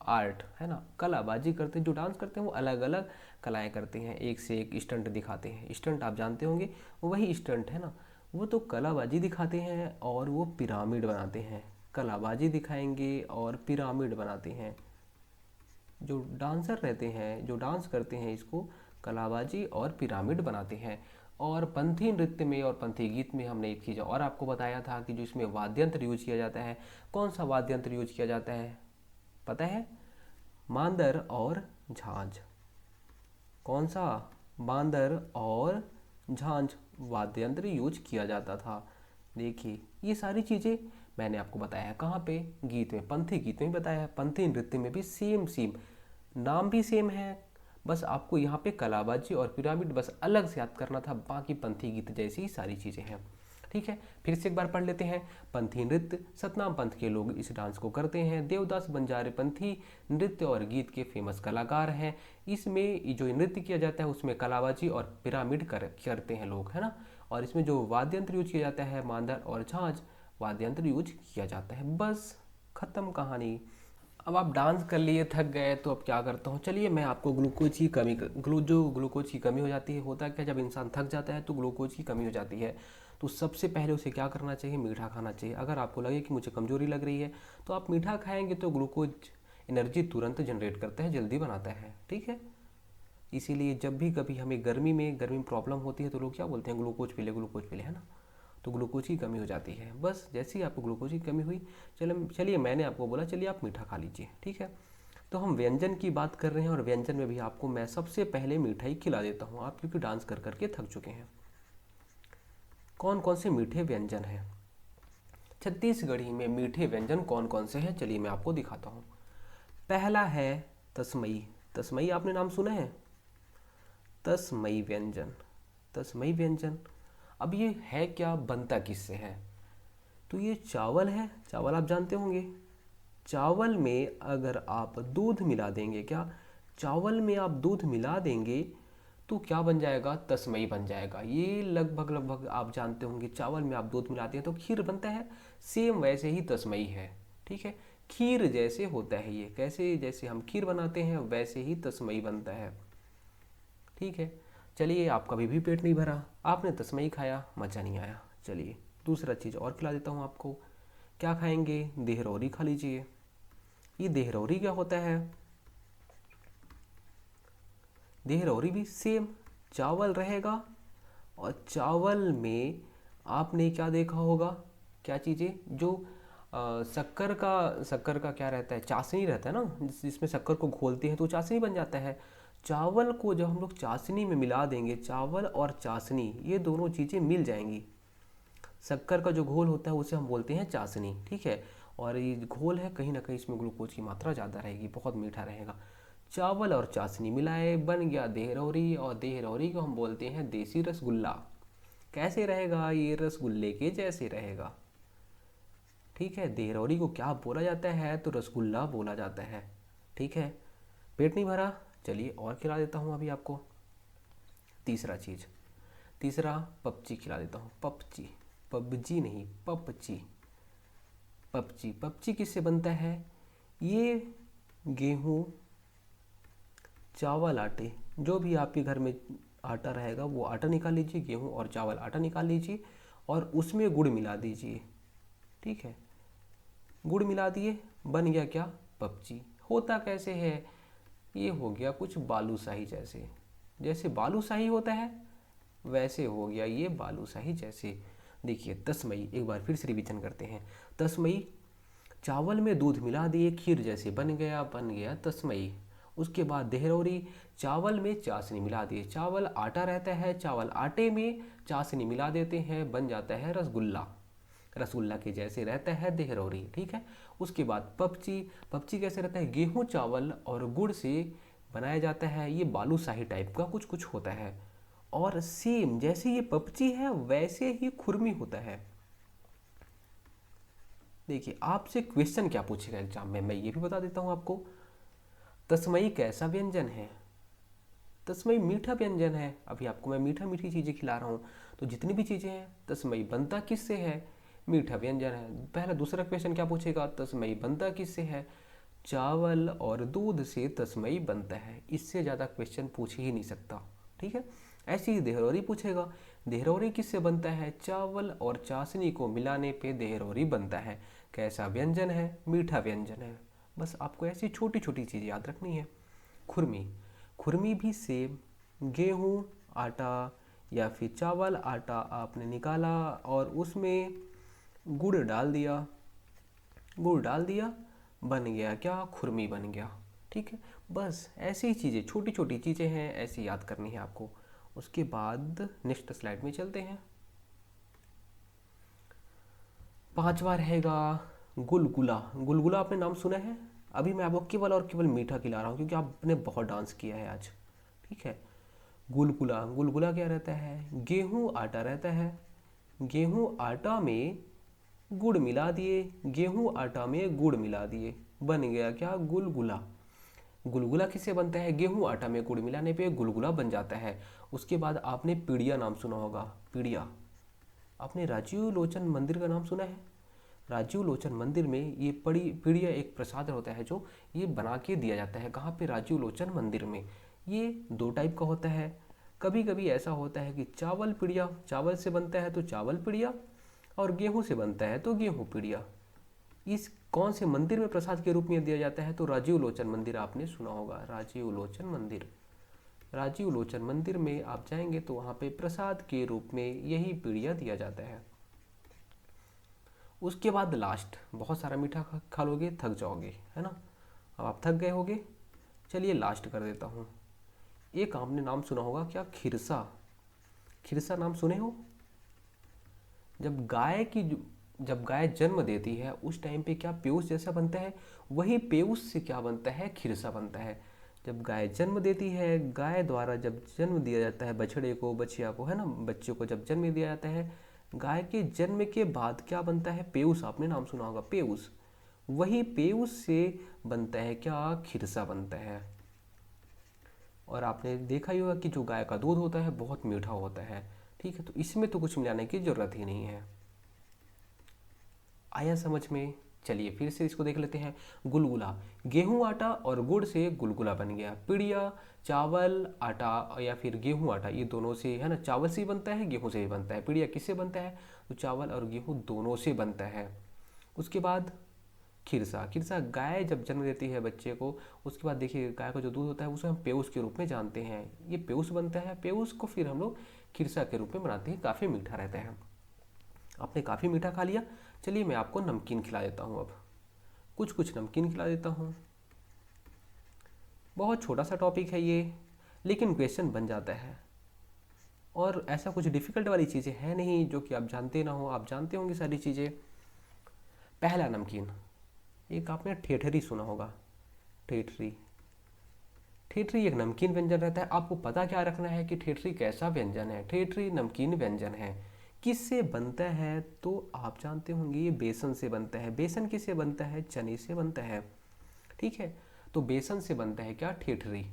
आर्ट, है ना, कलाबाजी करते हैं। जो डांस करते हैं वो अलग अलग कलाएं करते हैं, एक से एक स्टंट दिखाते हैं। स्टंट आप जानते होंगे, वही स्टंट है ना, वो तो कलाबाजी दिखाते हैं और वो पिरामिड बनाते हैं। कलाबाजी दिखाएंगे और पिरामिड बनाते हैं। जो डांसर रहते हैं, जो डांस करते हैं, इसको कलाबाजी और पिरामिड बनाते हैं। और पंथी नृत्य में और पंथी गीत में हमने एक चीज़ और आपको बताया था कि जो इसमें वाद्यंत्र यूज किया जाता है, कौन सा वाद्यंत्र यूज किया जाता है? पता है? मांदर और झांझ। कौन सा? मांदर और झांझ वाद्यंत्र यूज किया जाता था। देखिए, ये सारी चीज़ें मैंने आपको बताया है। कहाँ पे? गीत में, पंथी गीत में बताया है। पंथी नृत्य में भी सेम सेम, नाम भी सेम है, बस आपको यहाँ पे कलाबाजी और पिरामिड बस अलग से याद करना था। बाकी पंथी गीत जैसी ही सारी चीज़ें हैं। ठीक है, फिर से एक बार पढ़ लेते हैं। पंथी नृत्य, सतनाम पंथ के लोग इस डांस को करते हैं। देवदास बंजारे पंथी नृत्य और गीत के फेमस कलाकार हैं। इसमें जो नृत्य किया जाता है उसमें कलाबाजी और पिरामिड करते हैं लोग, है ना। और इसमें जो वाद्यंत्र यूज किया जाता है, मांदर और झांझ वाद्यंत्र यूज किया जाता है। बस खत्म कहानी। अब आप डांस कर लिए, थक गए, तो अब क्या करता हूँ, चलिए मैं आपको ग्लूकोज की कमी जो ग्लूकोज की कमी हो जाती है, होता क्या, जब इंसान थक जाता है तो ग्लूकोज की कमी हो जाती है। तो सबसे पहले उसे क्या करना चाहिए? मीठा खाना चाहिए। अगर आपको लगे कि मुझे कमजोरी लग रही है तो आप मीठा खाएंगे तो ग्लूकोज एनर्जी तुरंत जनरेट करता है, जल्दी बनाता है। ठीक है, इसीलिए जब भी कभी हमें गर्मी में प्रॉब्लम होती है तो लोग क्या बोलते हैं? ग्लूकोज पी ले, है ना। तो ग्लूकोज की कमी हो जाती है। बस जैसे ही आपको ग्लूकोज की कमी हुई, चलिए मैंने आपको बोला चलिए आप मीठा खा लीजिए। ठीक है, तो हम व्यंजन की बात कर रहे हैं और व्यंजन में भी आपको मैं सबसे पहले मिठाई खिला देता हूँ, आप क्योंकि डांस कर करके थक चुके हैं। कौन कौन से मीठे व्यंजन हैं छत्तीसगढ़ी में? मीठे व्यंजन कौन कौन से हैं, चलिए मैं आपको दिखाता हूँ। पहला है तस्मई। तस्मई आपने नाम सुना है? तस्मई व्यंजन, तस्मई व्यंजन। अब ये है क्या, बनता किससे है? तो ये चावल है, चावल आप जानते होंगे। चावल में अगर आप दूध मिला देंगे, क्या चावल में आप दूध मिला देंगे तो क्या बन जाएगा? तस्मई बन जाएगा। ये लगभग लगभग आप जानते होंगे, चावल में आप दूध मिलाते हैं तो खीर बनता है, सेम वैसे ही तस्मई है। ठीक है, खीर जैसे होता है ये, कैसे? जैसे हम खीर बनाते हैं वैसे ही तस्मई बनता है। ठीक है, चलिए आपका भी पेट नहीं भरा, आपने तस्मई खाया, मज़ा नहीं आया। चलिए दूसरा चीज़ और खिला देता हूँ आपको। क्या खाएंगे? देहरौरी खा लीजिए। ये देहरौरी क्या होता है? देहरौरी भी सेम चावल रहेगा और चावल में आपने क्या देखा होगा, क्या चीज़ें, जो शक्कर का क्या रहता है? चाशनी रहता है ना, जिसमें शक्कर को घोलते हैं तो चाशनी बन जाता है। चावल को जब हम लोग चाशनी में मिला देंगे, चावल और चाशनी ये दोनों चीज़ें मिल जाएंगी। शक्कर का जो घोल होता है उसे हम बोलते हैं चाशनी। ठीक है, और ये घोल है, कहीं ना कहीं इसमें ग्लूकोज की मात्रा ज़्यादा रहेगी, बहुत मीठा रहेगा। चावल और चाशनी मिलाए बन गया देहरौरी, और देहरौरी को हम बोलते हैं देसी रसगुल्ला। कैसे रहेगा? ये रसगुल्ले के जैसे रहेगा। ठीक है, देहरौरी को क्या बोला जाता है? तो रसगुल्ला बोला जाता है। ठीक है, पेट नहीं भरा, चलिए और खिला देता हूँ अभी आपको। तीसरा पपची खिला देता हूँ। पपची, पबजी नहीं, पपची। पपची किससे बनता है? ये गेहूँ, चावल, आटे, जो भी आपके घर में आटा रहेगा वो आटा निकाल लीजिए, गेहूँ और चावल आटा निकाल लीजिए और उसमें गुड़ मिला दीजिए। ठीक है, गुड़ मिला दिए, बन गया क्या? पपची। होता कैसे है? ये हो गया कुछ बालूशाही जैसे, जैसे बालूशाही होता है वैसे हो गया ये बालूशाही जैसे। देखिए तस्मई, एक बार फिर से रिवीजन करते हैं। तस्मई, चावल में दूध मिला दिए, खीर जैसे बन गया तस्मई। उसके बाद देहरौरी, चावल में चाशनी मिला दिए, चावल आटा रहता है, चावल आटे में चाशनी मिला देते हैं, बन जाता है रसगुल्ला। रसगुल्ला के जैसे रहता है देहरौरी। ठीक है, उसके बाद पपची। पपची कैसे रहता है? गेहूं, चावल और गुड़ से बनाया जाता है, ये बालूशाही टाइप का कुछ कुछ होता है। और सेम जैसे ये पपची है वैसे ही खुरमी होता है। देखिए आपसे क्वेश्चन क्या पूछेगा एग्जाम में, मैं ये भी बता देता हूँ आपको। तस्मई कैसा व्यंजन है? तस्मई मीठा व्यंजन है। अभी आपको मैं मीठा मीठी चीज़ें खिला रहा हूँ, तो जितनी भी चीज़ें हैं तस्मई बनता किससे है? मीठा व्यंजन है। पहला दूसरा क्वेश्चन क्या पूछेगा? तस्मई बनता किससे है? चावल और दूध से तस्मई बनता है। इससे ज़्यादा क्वेश्चन पूछ ही नहीं सकता। ठीक है, ऐसे ही देहरौरी पूछेगा। देहरौरी किससे बनता है? चावल और चाशनी को मिलाने पे देहरौरी बनता है। कैसा व्यंजन है? मीठा व्यंजन है। बस आपको ऐसी छोटी छोटी चीज़ याद रखनी है। खुरमी, खुरमी भी सेम, गेहूँ आटा या फिर चावल आटा आपने निकाला और उसमें गुड़ डाल दिया, बन गया क्या? खुरमी बन गया। ठीक है, बस ऐसी ही चीज़ें, छोटी छोटी चीज़ें हैं, ऐसी याद करनी है आपको। उसके बाद नेक्स्ट स्लाइड में चलते हैं। पांचवा रहेगा गुलगुला। गुलगुला आपने नाम सुना है? अभी मैं आपको केवल और केवल मीठा खिला रहा हूँ क्योंकि आपने बहुत डांस किया है आज। ठीक है, गुलगुला, गुलगुला क्या रहता है? गेहूँ आटा रहता है, गेहूँ आटा में गुड़ मिला दिए, गेहूँ आटा में गुड़ मिला दिए, बन गया क्या? गुलगुला। गुलगुला किससे बनता है? गेहूँ आटा में गुड़ मिलाने पे गुलगुला बन जाता है। उसके बाद आपने पीड़िया नाम सुना होगा। पीड़िया, आपने राजीव लोचन मंदिर का नाम सुना है? राजीव लोचन मंदिर में ये पीड़िया एक प्रसाद होता है जो ये बना के दिया जाता है। कहाँ पे? राजीव लोचन मंदिर में। ये दो टाइप का होता है। कभी कभी ऐसा होता है कि चावल पीड़िया, चावल से बनता है तो चावल पीड़िया, और गेहूं से बनता है तो गेहूं पीड़िया। इस कौन से मंदिर में प्रसाद के रूप में दिया जाता है? तो राजीव लोचन मंदिर आपने सुना होगा। राजीव लोचन मंदिर, राजीव लोचन मंदिर में आप जाएंगे तो वहाँ पे प्रसाद के रूप में यही पीड़िया दिया जाता है। उसके बाद लास्ट, बहुत सारा मीठा खा लोगे थक जाओगे, है ना? अब आप थक गए होगे, चलिए लास्ट कर देता हूँ। एक आपने नाम सुना होगा क्या? खिरसा। खिरसा नाम सुने हो? जब गाय जन्म देती है उस टाइम पे क्या पेयूस जैसा बनता है? वही पेयूस से क्या बनता है? खिरसा बनता है। जब गाय जन्म देती है, गाय द्वारा जब जन्म दिया जाता है बछड़े को, बछिया को, है ना, बच्चे को जब जन्म दिया जाता है, गाय के जन्म के बाद क्या बनता है? पेयूस। आपने नाम सुना होगा पेयूस। वही पेयूस से बनता है क्या? खिरसा बनता है। और आपने देखा ही होगा कि जो गाय का दूध होता है बहुत मीठा होता है। ठीक है, तो इसमें तो कुछ मिलाने की ज़रूरत ही नहीं है। आया समझ में? चलिए फिर से इसको देख लेते हैं। गुलगुला, गेहूं आटा और गुड़ से गुलगुला बन गया। पिड़िया, चावल आटा या फिर गेहूं आटा, ये दोनों से, है ना, चावल से ही बनता है, गेहूं से भी बनता है। पिड़िया किससे बनता है? तो चावल और गेहूं दोनों से बनता है। उसके बाद खिरसा। खिरसा गाय जब जन्म देती है बच्चे को, उसके बाद देखिए गाय का जो दूध होता है उसे हम पेयूस के रूप में जानते हैं। ये पेयूस बनता है, पेयूस को फिर हम लोग खिरसा के रूप में बनाते हैं। काफ़ी मीठा रहता है। आपने काफ़ी मीठा खा लिया, चलिए मैं आपको नमकीन खिला देता हूँ। अब कुछ कुछ नमकीन खिला देता हूँ। बहुत छोटा सा टॉपिक है ये, लेकिन क्वेश्चन बन जाता है। और ऐसा कुछ डिफ़िकल्ट वाली चीज़ें हैं नहीं जो कि आप जानते ना हो, आप जानते होंगे सारी चीज़ें। पहला नमकीन, एक आपने ठेठरी सुना होगा। ठेठरी, ठेठरी एक नमकीन व्यंजन रहता है। आपको पता क्या रखना है कि ठेठरी कैसा व्यंजन है? ठेठरी नमकीन व्यंजन है। किससे बनता है? तो आप जानते होंगे ये बेसन से बनता है। बेसन किससे बनता है? चने से बनता है। ठीक है, तो बेसन से बनता है क्या? ठेठरी।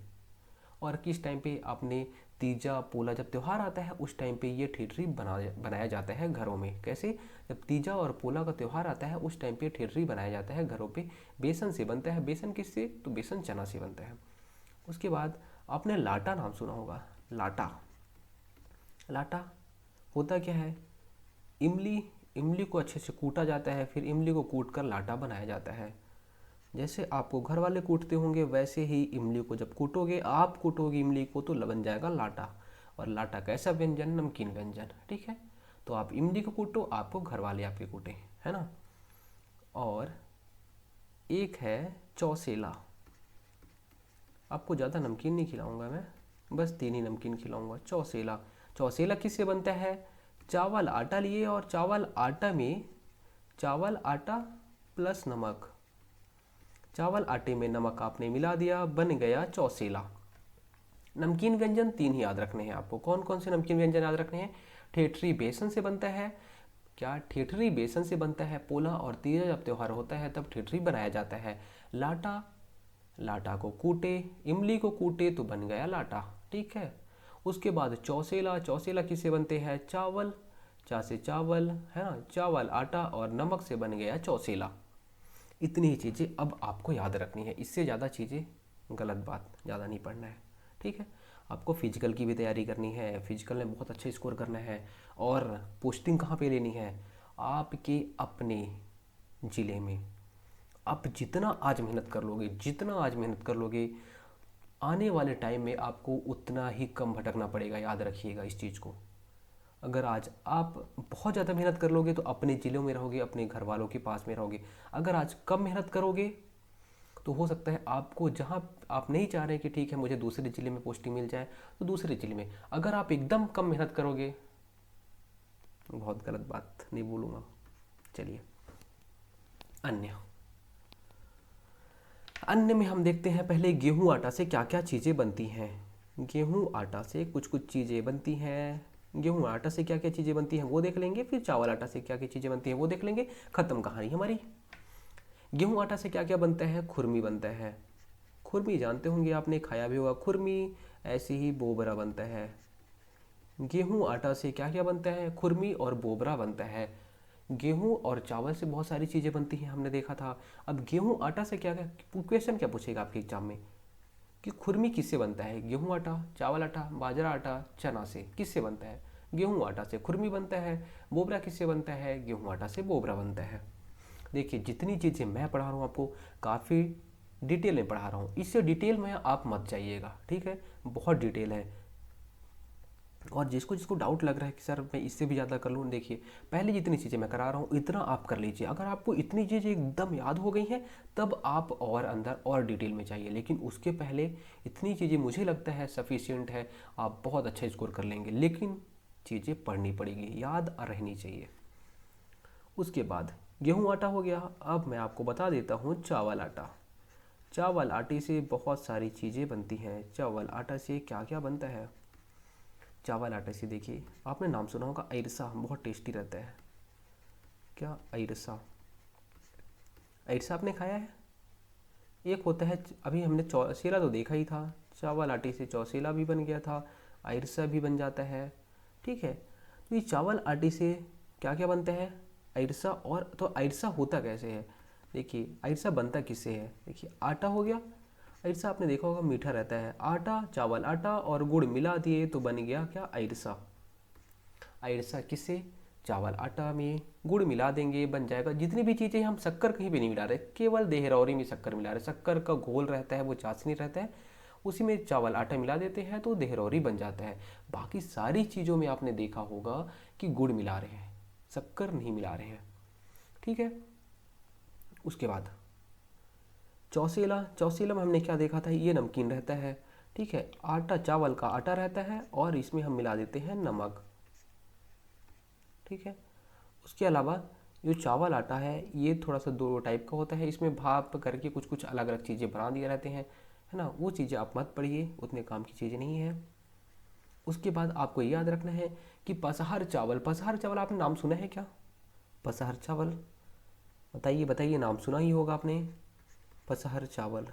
और किस टाइम पे आपने तीजा पोला जब त्यौहार आता है उस टाइम पे ये ठेठरी बनाया जाता है घरों में। कैसे? जब तीजा और पोला का त्यौहार आता है उस टाइम पे ठेठरी बनाया जाता है घरों पे। बेसन से बनता है। बेसन किससे? तो बेसन चना से बनता है। उसके बाद आपने लाटा नाम सुना होगा। लाटा, लाटा होता क्या है? इमली, इमली को अच्छे से कूटा जाता है, फिर इमली को कूट कर लाटा बनाया जाता है। जैसे आपको घर वाले कूटते होंगे वैसे ही इमली को जब कूटोगे, आप कूटोगे इमली को, तो बन जाएगा लाटा। और लाटा कैसा व्यंजन? नमकीन व्यंजन। ठीक है, तो आप इमली को कूटो, आपको घर वाले आपके कूटे, है ना। और एक है चौसेला। आपको ज़्यादा नमकीन नहीं खिलाऊंगा मैं, बस 3 ही नमकीन खिलाऊंगा। चौसेला, चौसेला किससे बनता है? चावल आटा लिए और चावल आटा में चावल आटा प्लस नमक, चावल आटे में नमक आपने मिला दिया, बन गया चौसेला। नमकीन व्यंजन 3 ही याद रखने हैं आपको। कौन कौन से नमकीन व्यंजन याद रखने हैं? ठेठरी बेसन से बनता है। क्या? ठेठरी बेसन से बनता है। पोला और तीजा जब त्यौहार होता है तब ठेठरी बनाया जाता है। लाटा, लाटा को कूटे, इमली को कूटे तो बन गया लाटा। ठीक है, उसके बाद चौसेला, चौसेला किससे बनते हैं? चावल, चा से चावल, है ना, चावल आटा और नमक से बन गया चौसेला। इतनी ही चीज़ें अब आपको याद रखनी है, इससे ज़्यादा चीज़ें गलत बात, ज़्यादा नहीं पढ़ना है। ठीक है, आपको फिजिकल की भी तैयारी करनी है, फिजिकल में बहुत अच्छा स्कोर करना है। और पोस्टिंग कहाँ पे लेनी है? आपके अपने ज़िले में। आप जितना आज मेहनत कर लोगे, जितना आज मेहनत कर लोगे, आने वाले टाइम में आपको उतना ही कम भटकना पड़ेगा। याद रखिएगा इस चीज़ को। अगर आज आप बहुत ज़्यादा मेहनत कर लोगे तो अपने ज़िलों में रहोगे, अपने घर वालों के पास में रहोगे। अगर आज कम मेहनत करोगे तो हो सकता है आपको जहाँ आप नहीं चाह रहे कि ठीक है मुझे दूसरे ज़िले में पोस्टिंग मिल जाए, तो दूसरे ज़िले में। अगर आप एकदम कम मेहनत करोगे, बहुत गलत बात नहीं बोलूँगा, चलिए। अन्य, अन्य में हम देखते हैं पहले गेहूं आटा से क्या क्या चीज़ें बनती हैं। गेहूं आटा से कुछ कुछ चीज़ें बनती हैं। गेहूं आटा से क्या क्या चीज़ें बनती हैं वो देख लेंगे, फिर चावल आटा से क्या क्या चीज़ें बनती हैं वो देख लेंगे। ख़त्म कहानी हमारी। गेहूं आटा से क्या क्या बनता है? खुरमी बनता है। खुरमी जानते होंगे, आपने खाया भी होगा खुरमी। ऐसे ही बोबरा बनता है। गेहूं आटा से क्या क्या बनता है? खुरमी और बोबरा बनता है। गेहूं और चावल से बहुत सारी चीज़ें बनती हैं, हमने देखा था। अब गेहूं आटा से क्या क्या क्वेश्चन क्या पूछेगा आपके एग्जाम में कि खुरमी किससे बनता है? गेहूं आटा, चावल आटा, बाजरा आटा, चना से किससे बनता है? गेहूं आटा से खुरमी बनता है। बोबरा किससे बनता है? गेहूं आटा से बोबरा बनता है। देखिए जितनी चीज़ें मैं पढ़ा रहा हूँ आपको, काफ़ी डिटेल में पढ़ा रहा हूँ, इससे डिटेल में आप मत जाइएगा। ठीक है, बहुत डिटेल है। और जिसको जिसको डाउट लग रहा है कि सर मैं इससे भी ज़्यादा कर लूँ, देखिए पहले जितनी चीज़ें मैं करा रहा हूँ इतना आप कर लीजिए। अगर आपको इतनी चीज़ें एकदम याद हो गई हैं तब आप और अंदर और डिटेल में जाइए, लेकिन उसके पहले इतनी चीज़ें मुझे लगता है सफिशिएंट है, आप बहुत अच्छा स्कोर कर लेंगे। लेकिन चीज़ें पढ़नी पड़ेगी, याद रहनी चाहिए। उसके बाद गेहूँ आटा हो गया। अब मैं आपको बता देता हूँ चावल आटा। चावल आटे से बहुत सारी चीज़ें बनती हैं। चावल आटा से क्या क्या बनता है? चावल आटे से देखिए, आपने नाम सुना होगा अरसा, बहुत टेस्टी रहता है। क्या? अरसा, अरसा आपने खाया है? एक होता है, अभी हमने चौसेला तो देखा ही था, चावल आटे से चौसेला भी बन गया था, अरसा भी बन जाता है। ठीक है, तो ये चावल आटे से क्या क्या बनता है? अरसा। और तो अरसा होता कैसे है? देखिए अरसा बनता किससे है? देखिए आटा हो गया, अरसा आपने देखा होगा मीठा रहता है। आटा, चावल आटा और गुड़ मिला दिए तो बन गया क्या? अरसा। अरसा किससे? चावल आटा में गुड़ मिला देंगे, बन जाएगा। जितनी भी चीज़ें, हम शक्कर कहीं भी नहीं मिला रहे, केवल देहरौरी में शक्कर मिला रहे। शक्कर का घोल रहता है, वो चाशनी रहता है, उसी में चावल आटा मिला देते हैं तो देहरौरी बन जाता है। बाकी सारी चीज़ों में आपने देखा होगा कि गुड़ मिला रहे हैं, शक्कर नहीं मिला रहे हैं। ठीक है, उसके बाद चौसेला। चौसेला में हमने क्या देखा था? ये नमकीन रहता है। ठीक है, आटा चावल का आटा रहता है और इसमें हम मिला देते हैं नमक। ठीक है, उसके अलावा जो चावल आटा है ये थोड़ा सा दो टाइप का होता है, इसमें भाप करके कुछ कुछ अलग अलग चीज़ें बना दिए रहते हैं, है ना। वो चीज़ें आप मत पढ़िए, उतने काम की चीज़ें नहीं है। उसके बाद आपको ये याद रखना है कि पसहर चावल, पसहर चावल आपने नाम सुना है क्या? पसहर चावल, बताइए बताइए, नाम सुना ही होगा आपने, पसहर चावल।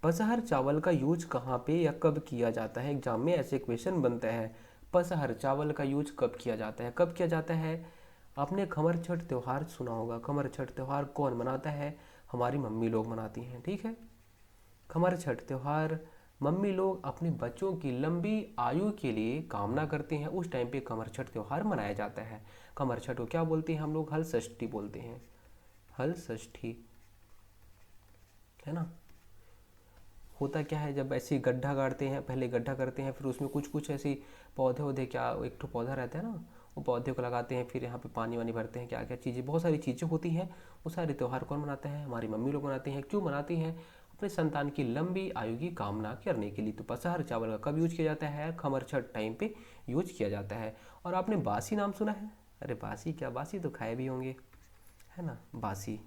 पसहर चावल का यूज कहाँ पे या कब किया जाता है? एग्जाम में ऐसे क्वेश्चन बनते हैं, पसहर चावल का यूज कब किया जाता है, कब किया जाता है? आपने खमर छठ त्यौहार सुना होगा, खमर छठ त्यौहार कौन मनाता है? हमारी मम्मी लोग मनाती हैं, ठीक है। खमर छठ त्यौहार मम्मी लोग अपने बच्चों की लंबी आयु के लिए कामना करते हैं, उस टाइम पे खमर छठ त्यौहार मनाया जाता है। खमर छठ को क्या बोलते हैं हम लोग? हल षष्ठी बोलते हैं, हल षष्ठी, है ना। होता क्या है, जब ऐसे गड्ढा गाड़ते हैं, पहले गड्ढा करते हैं, फिर उसमें कुछ कुछ ऐसी पौधे वौधे, क्या एक तो पौधा रहता है ना, वो पौधे को लगाते हैं, फिर यहाँ पे पानी वानी भरते हैं, क्या क्या चीज़ें, बहुत सारी चीज़ें होती हैं। वो सारे त्यौहार कौन मनाते हैं? हमारी मम्मी लोग मनाती हैं। क्यों मनाती हैं? अपने संतान की लंबी आयु की कामना करने के लिए। तो पसहर चावल का कब यूज किया जाता है? खमर छठ टाइम पे यूज किया जाता है। और आपने बासी नाम सुना है? अरे बासी क्या, बासी तो खाए भी होंगे, है ना। बासी,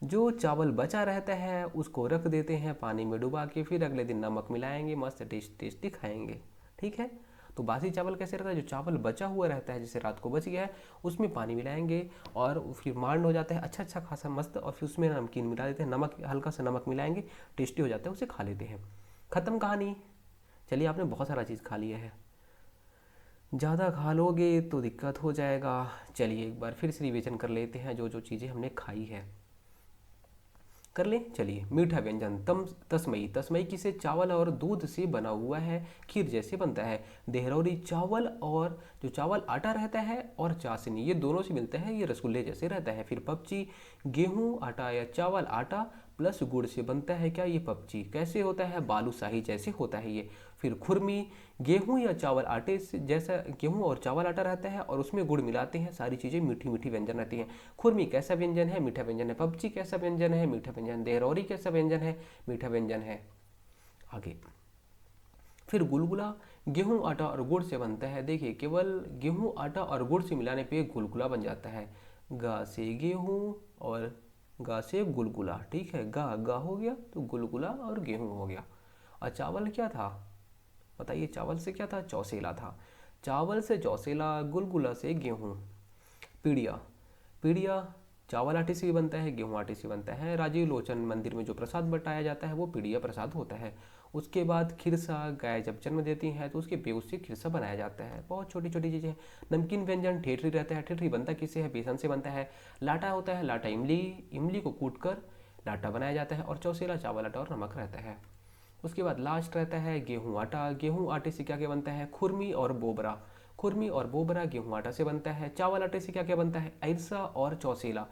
जो चावल बचा रहता है उसको रख देते हैं पानी में डुबा के, फिर अगले दिन नमक मिलाएंगे, मस्त टेस्टी खाएंगे, ठीक है। तो बासी चावल कैसे रहता है? जो चावल बचा हुआ रहता है, जैसे रात को बच गया है, उसमें पानी मिलाएंगे और फिर मांड हो जाता है अच्छा अच्छा खासा मस्त, और फिर उसमें नमकीन मिला देते हैं, नमक हल्का सा नमक मिलाएंगे, टेस्टी हो जाता है, उसे खा लेते हैं। ख़त्म कहानी। चलिए, आपने बहुत सारा चीज़ खा लिया है, ज़्यादा खा लोगे तो दिक्कत हो जाएगा। चलिए एक बार फिर से रिविजन कर लेते हैं जो जो चीज़ें हमने खाई है, कर ले। चलिए, मीठा व्यंजन तम तस्मई, तस्मई किसे? चावल और दूध से बना हुआ है, खीर जैसे बनता है। देहरौरी, चावल और जो चावल आटा रहता है और चाशनी, ये दोनों से मिलता है, ये रसगुल्ले जैसे रहता है। फिर पपची, गेहूं आटा या चावल आटा प्लस गुड़ से बनता है, क्या ये पपची कैसे होता है? बालूशाही जैसे होता है ये। फिर खुरमी, गेहूं या चावल आटे से जैसा, गेहूं और चावल आटा रहता है और उसमें गुड़ मिलाते हैं, सारी चीज़ें मीठी मीठी व्यंजन रहती हैं। खुरमी कैसा व्यंजन है? मीठा व्यंजन है। पपची कैसा व्यंजन है? मीठा व्यंजन। देहरौरी कैसा व्यंजन है? मीठा व्यंजन है। आगे फिर गुलगुला, गेहूं आटा और गुड़ से बनता है। देखिए, केवल गेहूं आटा और गुड़ से मिलाने पे गुलगुला बन जाता है। गा से गेहूं और गा से गुलगुला, ठीक है, गा गा हो गया तो गुलगुला और गेहूं हो गया। और चावल क्या था? बताइए, चावल से क्या था? चौसेला था। चावल से चौसेला, गुलगुला से गेहूं। पीड़िया, पीड़िया चावल आटे से भी बनता है, गेहूं आटे से बनता है। राजीव लोचन मंदिर में जो प्रसाद बटाया जाता है वो पीड़िया प्रसाद होता है। उसके बाद खिरसा, गाय जब जन्म देती है तो उसके बेउस से खिरसा बनाया जाता है। बहुत छोटी छोटी चीज़ें। नमकीन व्यंजन ठेठरी रहता है, ठेठरी बनता किससे है? बेसन से बनता है। लाटा होता है, लाटा इमली, इमली को कूट कर लाटा बनाया जाता है। और चौसेला चावल आटा और नमक रहता है। उसके बाद लास्ट रहता है गेहूं आटा, गेहूं आटे से क्या क्या बनता है? खुरमी और बोबरा, खुरमी और बोबरा गेहूं आटा से बनता है। चावल आटे से क्या क्या बनता है? अरसा और चौसेला।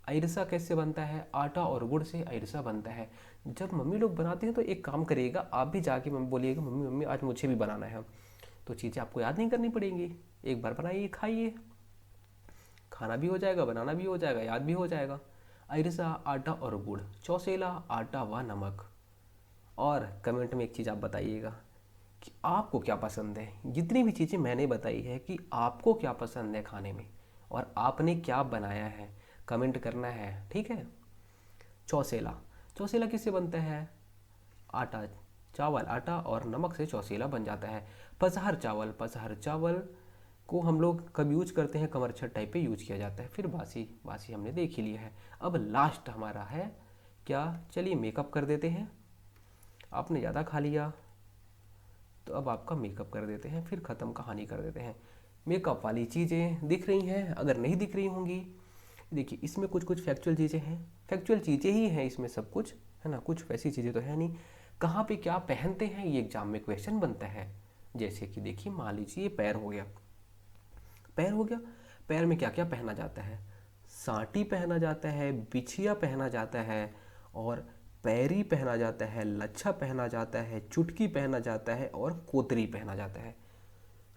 अरसा कैसे बनता है? आटा और गुड़ से अरसा बनता है। जब मम्मी लोग बनाते हैं तो एक काम करिएगा, आप भी जाके मम्मी बोलिएगा, मम्मी मम्मी आज मुझे भी बनाना है। तो चीज़ें आपको याद नहीं करनी पड़ेंगी, एक बार बनाइए खाइए, खाना भी हो जाएगा, बनाना भी हो जाएगा, याद भी हो जाएगा। अरसा आटा और गुड़, चौसेला आटा व नमक। और कमेंट में एक चीज़ आप बताइएगा कि आपको क्या पसंद है। जितनी भी चीज़ें मैंने बताई है कि आपको क्या पसंद है खाने में और आपने क्या बनाया है, कमेंट करना है, ठीक है। चौसेला, चौसेला किससे बनता है? आटा, चावल आटा और नमक से चौसेला बन जाता है। पसहर चावल, पसहर चावल को हम लोग कब यूज करते हैं? कमर छठ टाइप पे यूज किया जाता है। फिर बासी, बासी हमने देख ही लिया है। अब लास्ट हमारा है क्या? चलिए मेकअप कर देते हैं। आपने ज़्यादा खा लिया तो अब आपका मेकअप कर देते हैं, फिर ख़त्म कहानी कर देते हैं। मेकअप वाली चीज़ें दिख रही हैं? अगर नहीं दिख रही होंगी, देखिए इसमें कुछ कुछ फैक्चुअल चीज़ें हैं, फैक्चुअल चीज़ें ही हैं इसमें सब कुछ, है ना, कुछ वैसी चीज़ें तो है नहीं। कहाँ पे क्या पहनते हैं ये एग्जाम में क्वेश्चन बनता है। जैसे कि देखिए, मान लीजिए ये पैर हो गया, पैर हो गया, पैर में क्या क्या पहना जाता है? साटी पहना जाता है, बिछिया पहना जाता है, और पैरी पहना जाता है, लच्छा पहना जाता है, चुटकी पहना जाता है और कोतरी पहना जाता है,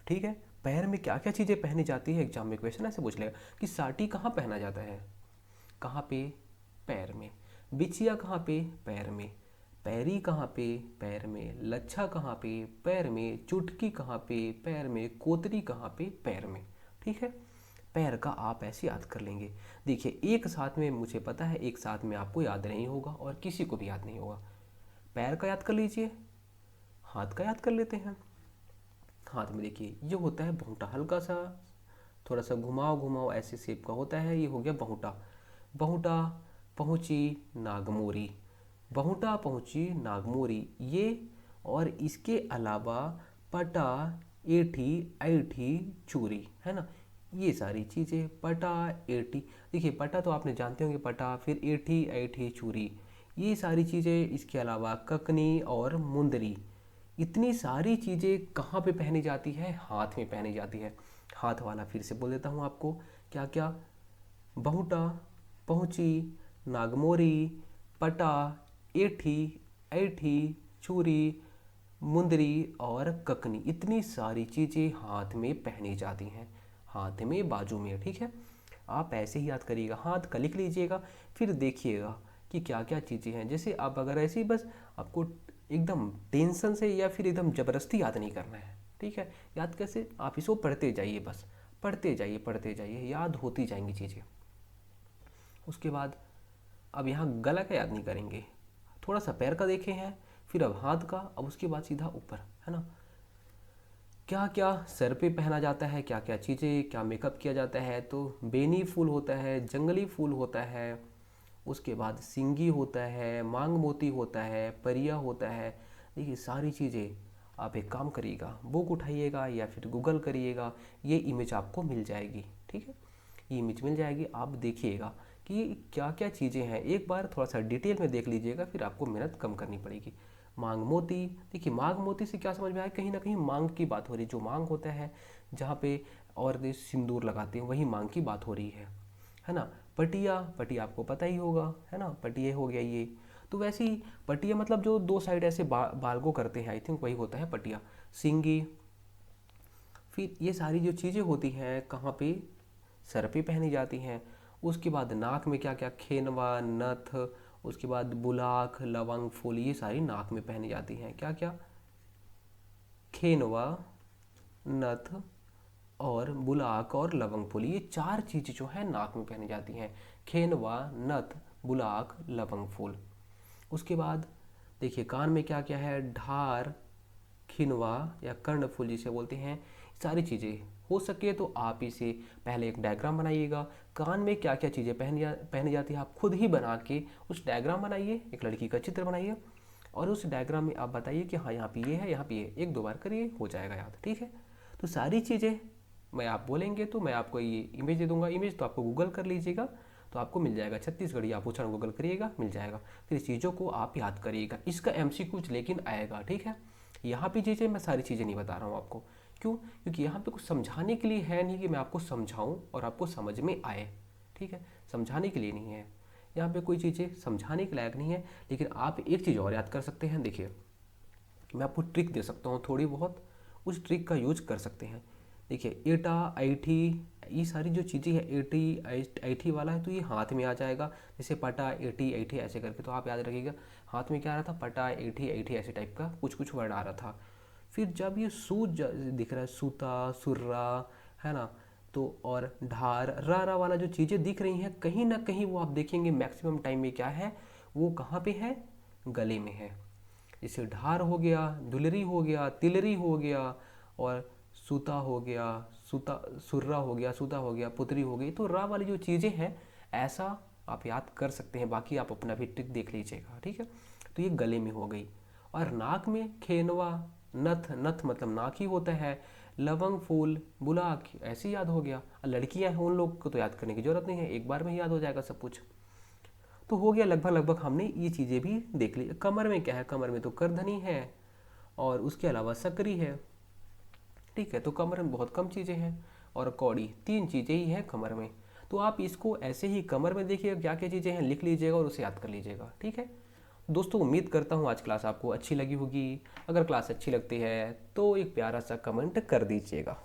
ठीक है। पैर में क्या क्या चीज़ें पहनी जाती है? एग्जाम में क्वेश्चन ऐसे पूछ लेगा कि साटी कहाँ पहना जाता है? कहाँ पे? पैर में। बिछिया कहाँ पे? पैर में। पैरी कहाँ पे? पैर में। लच्छा कहाँ पे? पैर में। चुटकी कहाँ पे? पैर में। कोतरी कहाँ पे? पैर में, ठीक है। पैर का आप ऐसे याद कर लेंगे। देखिए, एक साथ में मुझे पता है एक साथ में आपको याद नहीं होगा और किसी को भी याद नहीं होगा। पैर का याद कर लीजिए, हाथ का याद कर लेते हैं। हाथ में देखिए ये होता है बहुटा, हल्का सा थोड़ा सा घुमाओ घुमाओ ऐसे शेप का होता है, ये हो गया बहुटा। बहुटा पहुँची नागमोरी, बहुटा पहुँची नागमोरी ये। और इसके अलावा पटा एठी ऐठी चूरी, है ना, ये सारी चीज़ें पटा एठी। देखिए पटा तो आपने जानते होंगे पटा, फिर एठी ऐठी चूरी, ये सारी चीज़ें। इसके अलावा ककनी और मुंदरी, इतनी सारी चीज़ें कहाँ पे पहनी जाती है? हाथ में पहनी जाती है। हाथ वाला फिर से बोल देता हूँ आपको, क्या क्या? बहुटा पहुँची नागमोरी पटा एठी ऐठी चूरी मुंदरी और ककनी, इतनी सारी चीज़ें हाथ में पहनी जाती हैं, हाथ में बाजू में। ठीक है, आप ऐसे ही याद करिएगा, हाथ का लिख लीजिएगा, फिर देखिएगा कि क्या क्या चीज़ें हैं। जैसे आप अगर ऐसे ही बस आपको एकदम टेंशन से या फिर एकदम ज़बरदस्ती याद नहीं करना है। ठीक है, याद कैसे? आप इसको पढ़ते जाइए, बस पढ़ते जाइए, याद होती जाएंगी चीज़ें। उसके बाद अब यहाँ गला का याद नहीं करेंगे, थोड़ा सा पैर का देखे हैं, फिर अब हाथ का, अब उसके बाद सीधा ऊपर, है ना। क्या क्या सर पे पहना जाता है, क्या क्या चीज़ें, क्या मेकअप किया जाता है? तो बेनी फूल होता है, जंगली फूल होता है, उसके बाद सिंगी होता है, मांग मोती होता है, परिया होता है। देखिए सारी चीज़ें, आप एक काम करिएगा, बुक उठाइएगा या फिर गूगल करिएगा, ये इमेज आपको मिल जाएगी। ठीक है, ये इमेज मिल जाएगी, आप देखिएगा कि क्या क्या चीज़ें हैं। एक बार थोड़ा सा डिटेल में देख लीजिएगा, फिर आपको मेहनत कम करनी पड़ेगी। मांग मोती, देखिए मांग मोती से क्या समझ में आया? कहीं ना कहीं मांग की बात हो रही है। जो मांग होता है जहाँ पे औरतें सिंदूर लगाती हैं, वही मांग की बात हो रही है ना। पटिया, पटिया आपको पता ही होगा, है ना, पटिया हो गया ये। तो वैसे ही पटिया मतलब जो दो साइड ऐसे बाल को करते हैं, आई थिंक वही होता है पटिया। सिंगी, फिर ये सारी जो चीज़ें होती हैं कहाँ पे? सर पे पहनी जाती हैं। उसके बाद नाक में क्या क्या? खेनवा, नथ, उसके बाद बुलाक, लवंग, फूल, ये सारी नाक में पहनी जाती हैं। क्या क्या? खेनवा, नथ और बुलाक और लवंग फूल, ये चार चीज़ें जो है नाक में पहनी जाती हैं। खेनवा, नथ, बुलाक, लवंग फूल। उसके बाद देखिए कान में क्या क्या है? ढार, खिनवा या कर्णफूल जिसे बोलते हैं, सारी चीज़ें। हो सके तो आप इसे पहले एक डायग्राम बनाइएगा, कान में क्या क्या चीज़ें पहनी जाती है आप खुद ही बना के उस डायग्राम बनाइए, एक लड़की का चित्र बनाइए और उस डायग्राम में आप बताइए कि हाँ यहाँ पे ये है, यहाँ पे ये, एक दो बार करिए, हो जाएगा याद। ठीक है, तो सारी चीज़ें मैं आप बोलेंगे तो मैं आपको ये इमेज दे दूंगा। इमेज तो आपको गूगल कर लीजिएगा तो आपको मिल जाएगा, छत्तीसगढ़ी आप उच्चारण गूगल करिएगा, मिल जाएगा। फिर इस चीज़ों को आप याद करिएगा, इसका MCQ लेकिन आएगा। ठीक है, यहाँ पे चीज़ें मैं सारी चीज़ें नहीं बता रहा हूँ आपको, क्यों? क्योंकि यहाँ पे कुछ समझाने के लिए है नहीं कि मैं आपको समझाऊँ और आपको समझ में आए। ठीक है, समझाने के लिए नहीं है, यहाँ पे कोई चीज़ें समझाने के लायक नहीं है। लेकिन आप एक चीज़ और याद कर सकते हैं, देखिए मैं आपको ट्रिक दे सकता हूँ थोड़ी बहुत, उस ट्रिक का यूज कर सकते हैं। देखिए एटा ऐठी, ये सारी जो चीज़ें हैं, एटी ऐठी वाला है तो ये हाथ में आ जाएगा। जैसे पटा एटी ऐठी ऐसे करके, तो आप याद रखिएगा हाथ में क्या आ रहा था? पटा एठी ऐठी, ऐसे टाइप का कुछ कुछ वर्ड आ रहा था। फिर जब ये दिख रहा है, सूता, सुर्रा, है ना, तो और ढार, रा वाला जो चीज़ें दिख रही हैं, कहीं ना कहीं वो आप देखेंगे मैक्सिमम टाइम में क्या है, वो कहाँ पे है? गले में है। जैसे ढार हो गया, दुलरी हो गया, तिलरी हो गया और सूता हो गया, सूता, सुर्रा हो गया, सूता हो गया, पुतरी हो गई। तो रा वाली जो चीज़ें हैं ऐसा आप याद कर सकते हैं, बाकी आप अपना भी ट्रिक देख लीजिएगा। ठीक है, तो ये गले में हो गई। और नाक में खेनवा, नथ, नथ मतलब नाक ही होता है, लवंग फूल, बुलाक, ऐसे याद हो गया। लड़कियां हैं उन लोग को तो याद करने की जरूरत नहीं है, एक बार में ही याद हो जाएगा सब कुछ। तो हो गया लगभग लगभग, हमने ये चीज़ें भी देख ली। कमर में क्या है? कमर में तो करधनी है और उसके अलावा सकरी है। ठीक है, तो कमर में बहुत कम चीज़ें हैं और कौड़ी, तीन चीज़ें ही हैं कमर में। तो आप इसको ऐसे ही कमर में देखिएगा क्या क्या चीज़ें हैं, लिख लीजिएगा और उसे याद कर लीजिएगा। ठीक है दोस्तों, उम्मीद करता हूँ आज क्लास आपको अच्छी लगी होगी। अगर क्लास अच्छी लगती है तो एक प्यारा सा कमेंट कर दीजिएगा।